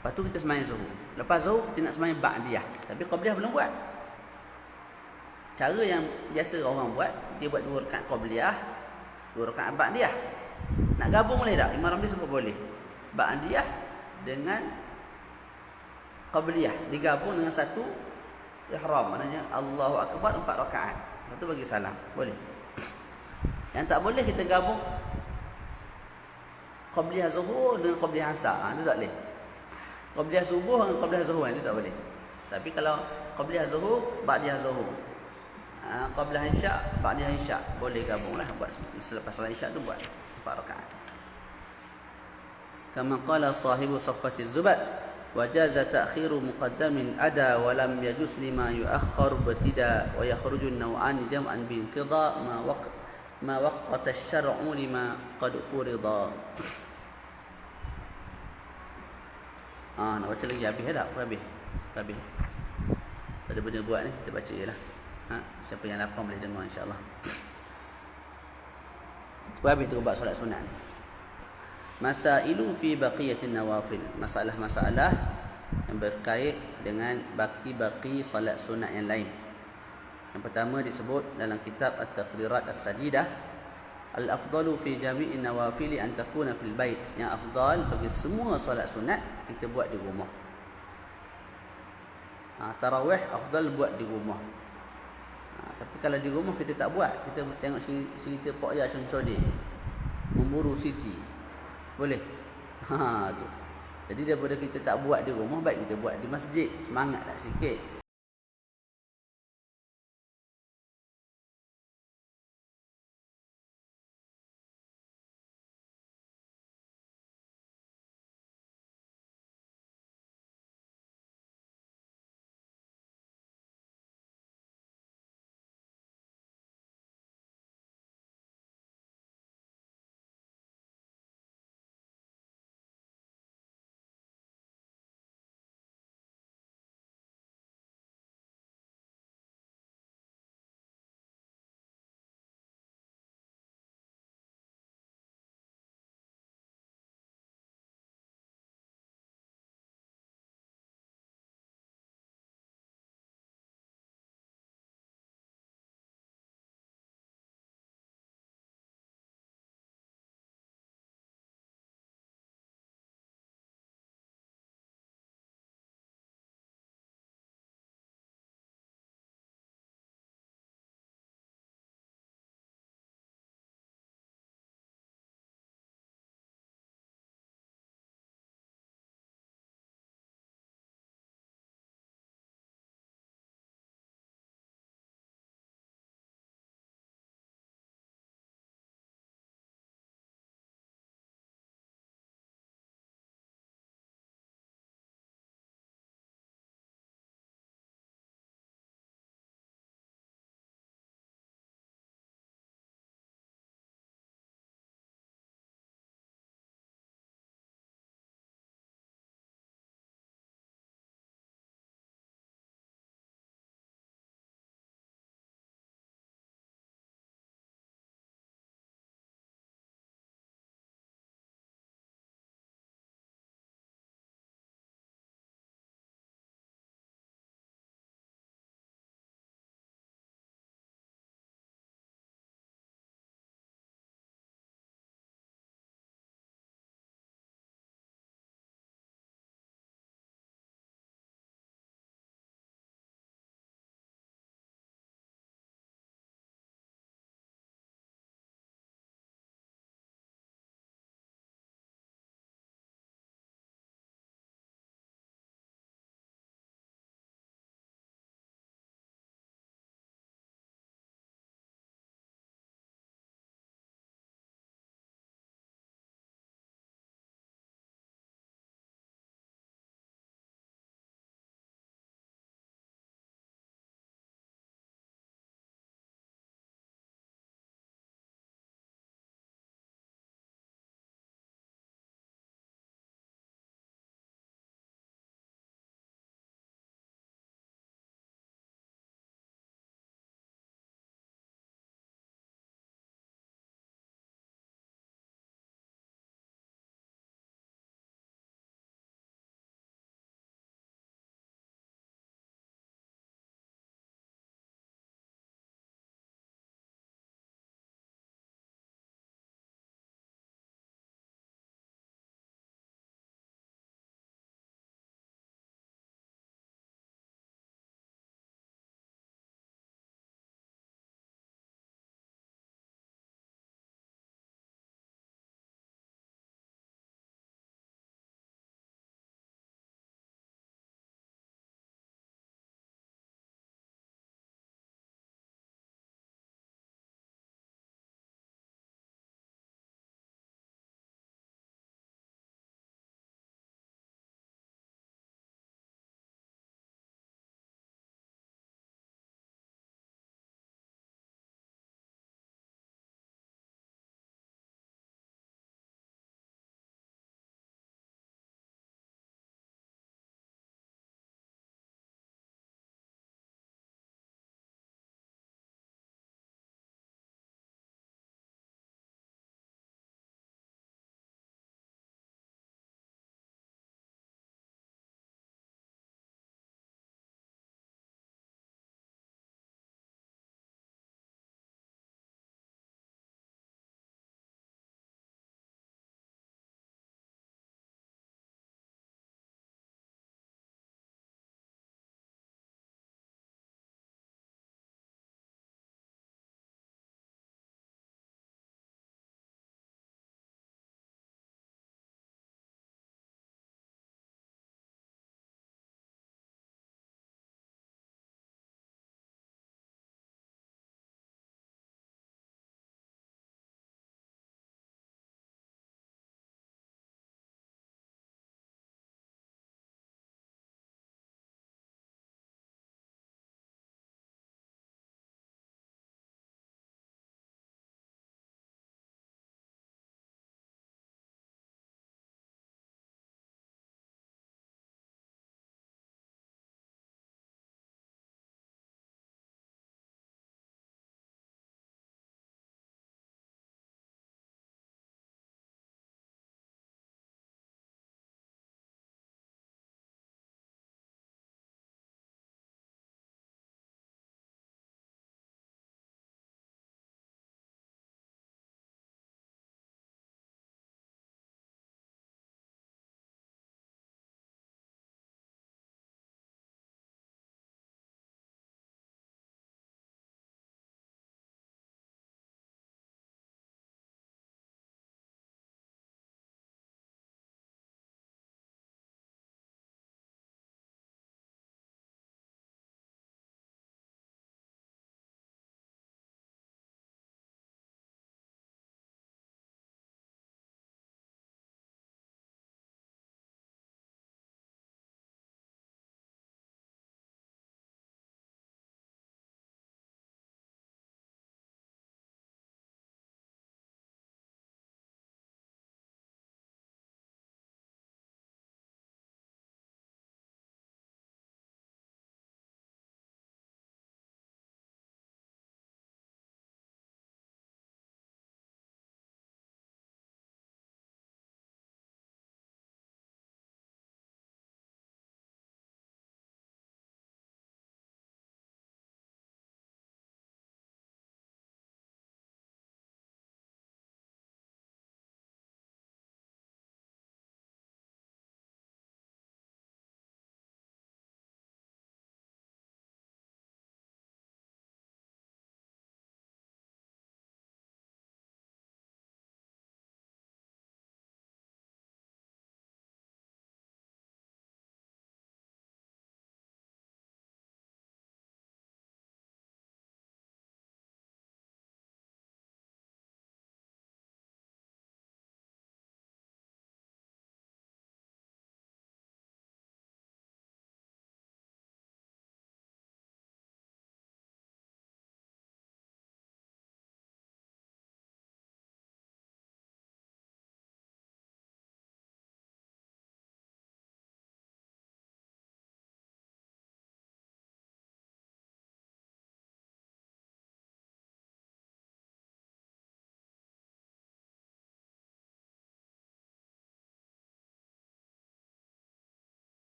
Speaker 1: Lepas tu kita semayang zuhur. Lepas zuhur kita nak semayang ba'diyah, tapi qabliyah belum buat. Cara yang biasa orang buat, dia buat 2 rakaat qabliyah, 2 rakaat ba'diyah. Nak gabung boleh tak? Imam Ramli sebut boleh. Ba'diyah dengan qabliyah digabung dengan satu ihram, maknanya Allahu Akbar 4 rakaat. Lepas tu bagi salam. Boleh. Yang tak boleh kita gabung Qabliyah zuhur dengan qabliyah asar, itu tak boleh. Qabliyah subuh dengan qabliyah zuhur, itu tak boleh. Tapi kalau qabliyah zuhur, ba'diyah zuhur, qabliyah isyak, ba'diyah isyak, boleh gabunglah buat selepas salat isyak tu buat 4 rakaat. Kama qala sahibu Saffati Zubat, وجاز تأخير مقدم أدى ولم يجوز لما يؤخر ابتداء ويخرج النوعان جمعا بانقضاء ما وقت الشرع لما قد فرضا. Nak baca lagi habis tak? Habis. Tak ada benda buat ni, kita baca je lah. Siapa yang lapar boleh dengar insyaAllah. Habis tu buat solat sunat ni. Masailu fi baqiyatin nawafil, masalah-masalah yang berkait dengan baki-baki salat sunat yang lain. Yang pertama disebut dalam kitab At-Taqdirat As-Sadidah, al-afdalu fi jami'in nawafili an takuna fil bait. Yang afdal bagi semua salat sunat kita buat di rumah. Tarawih afdal buat di rumah. Tapi kalau di rumah kita tak buat, kita tengok cerita Pak Ya Syamsuddin memburu Siti, boleh? Tu. Jadi daripada kita tak buat di rumah, baik kita buat di masjid. Semangatlah sikit.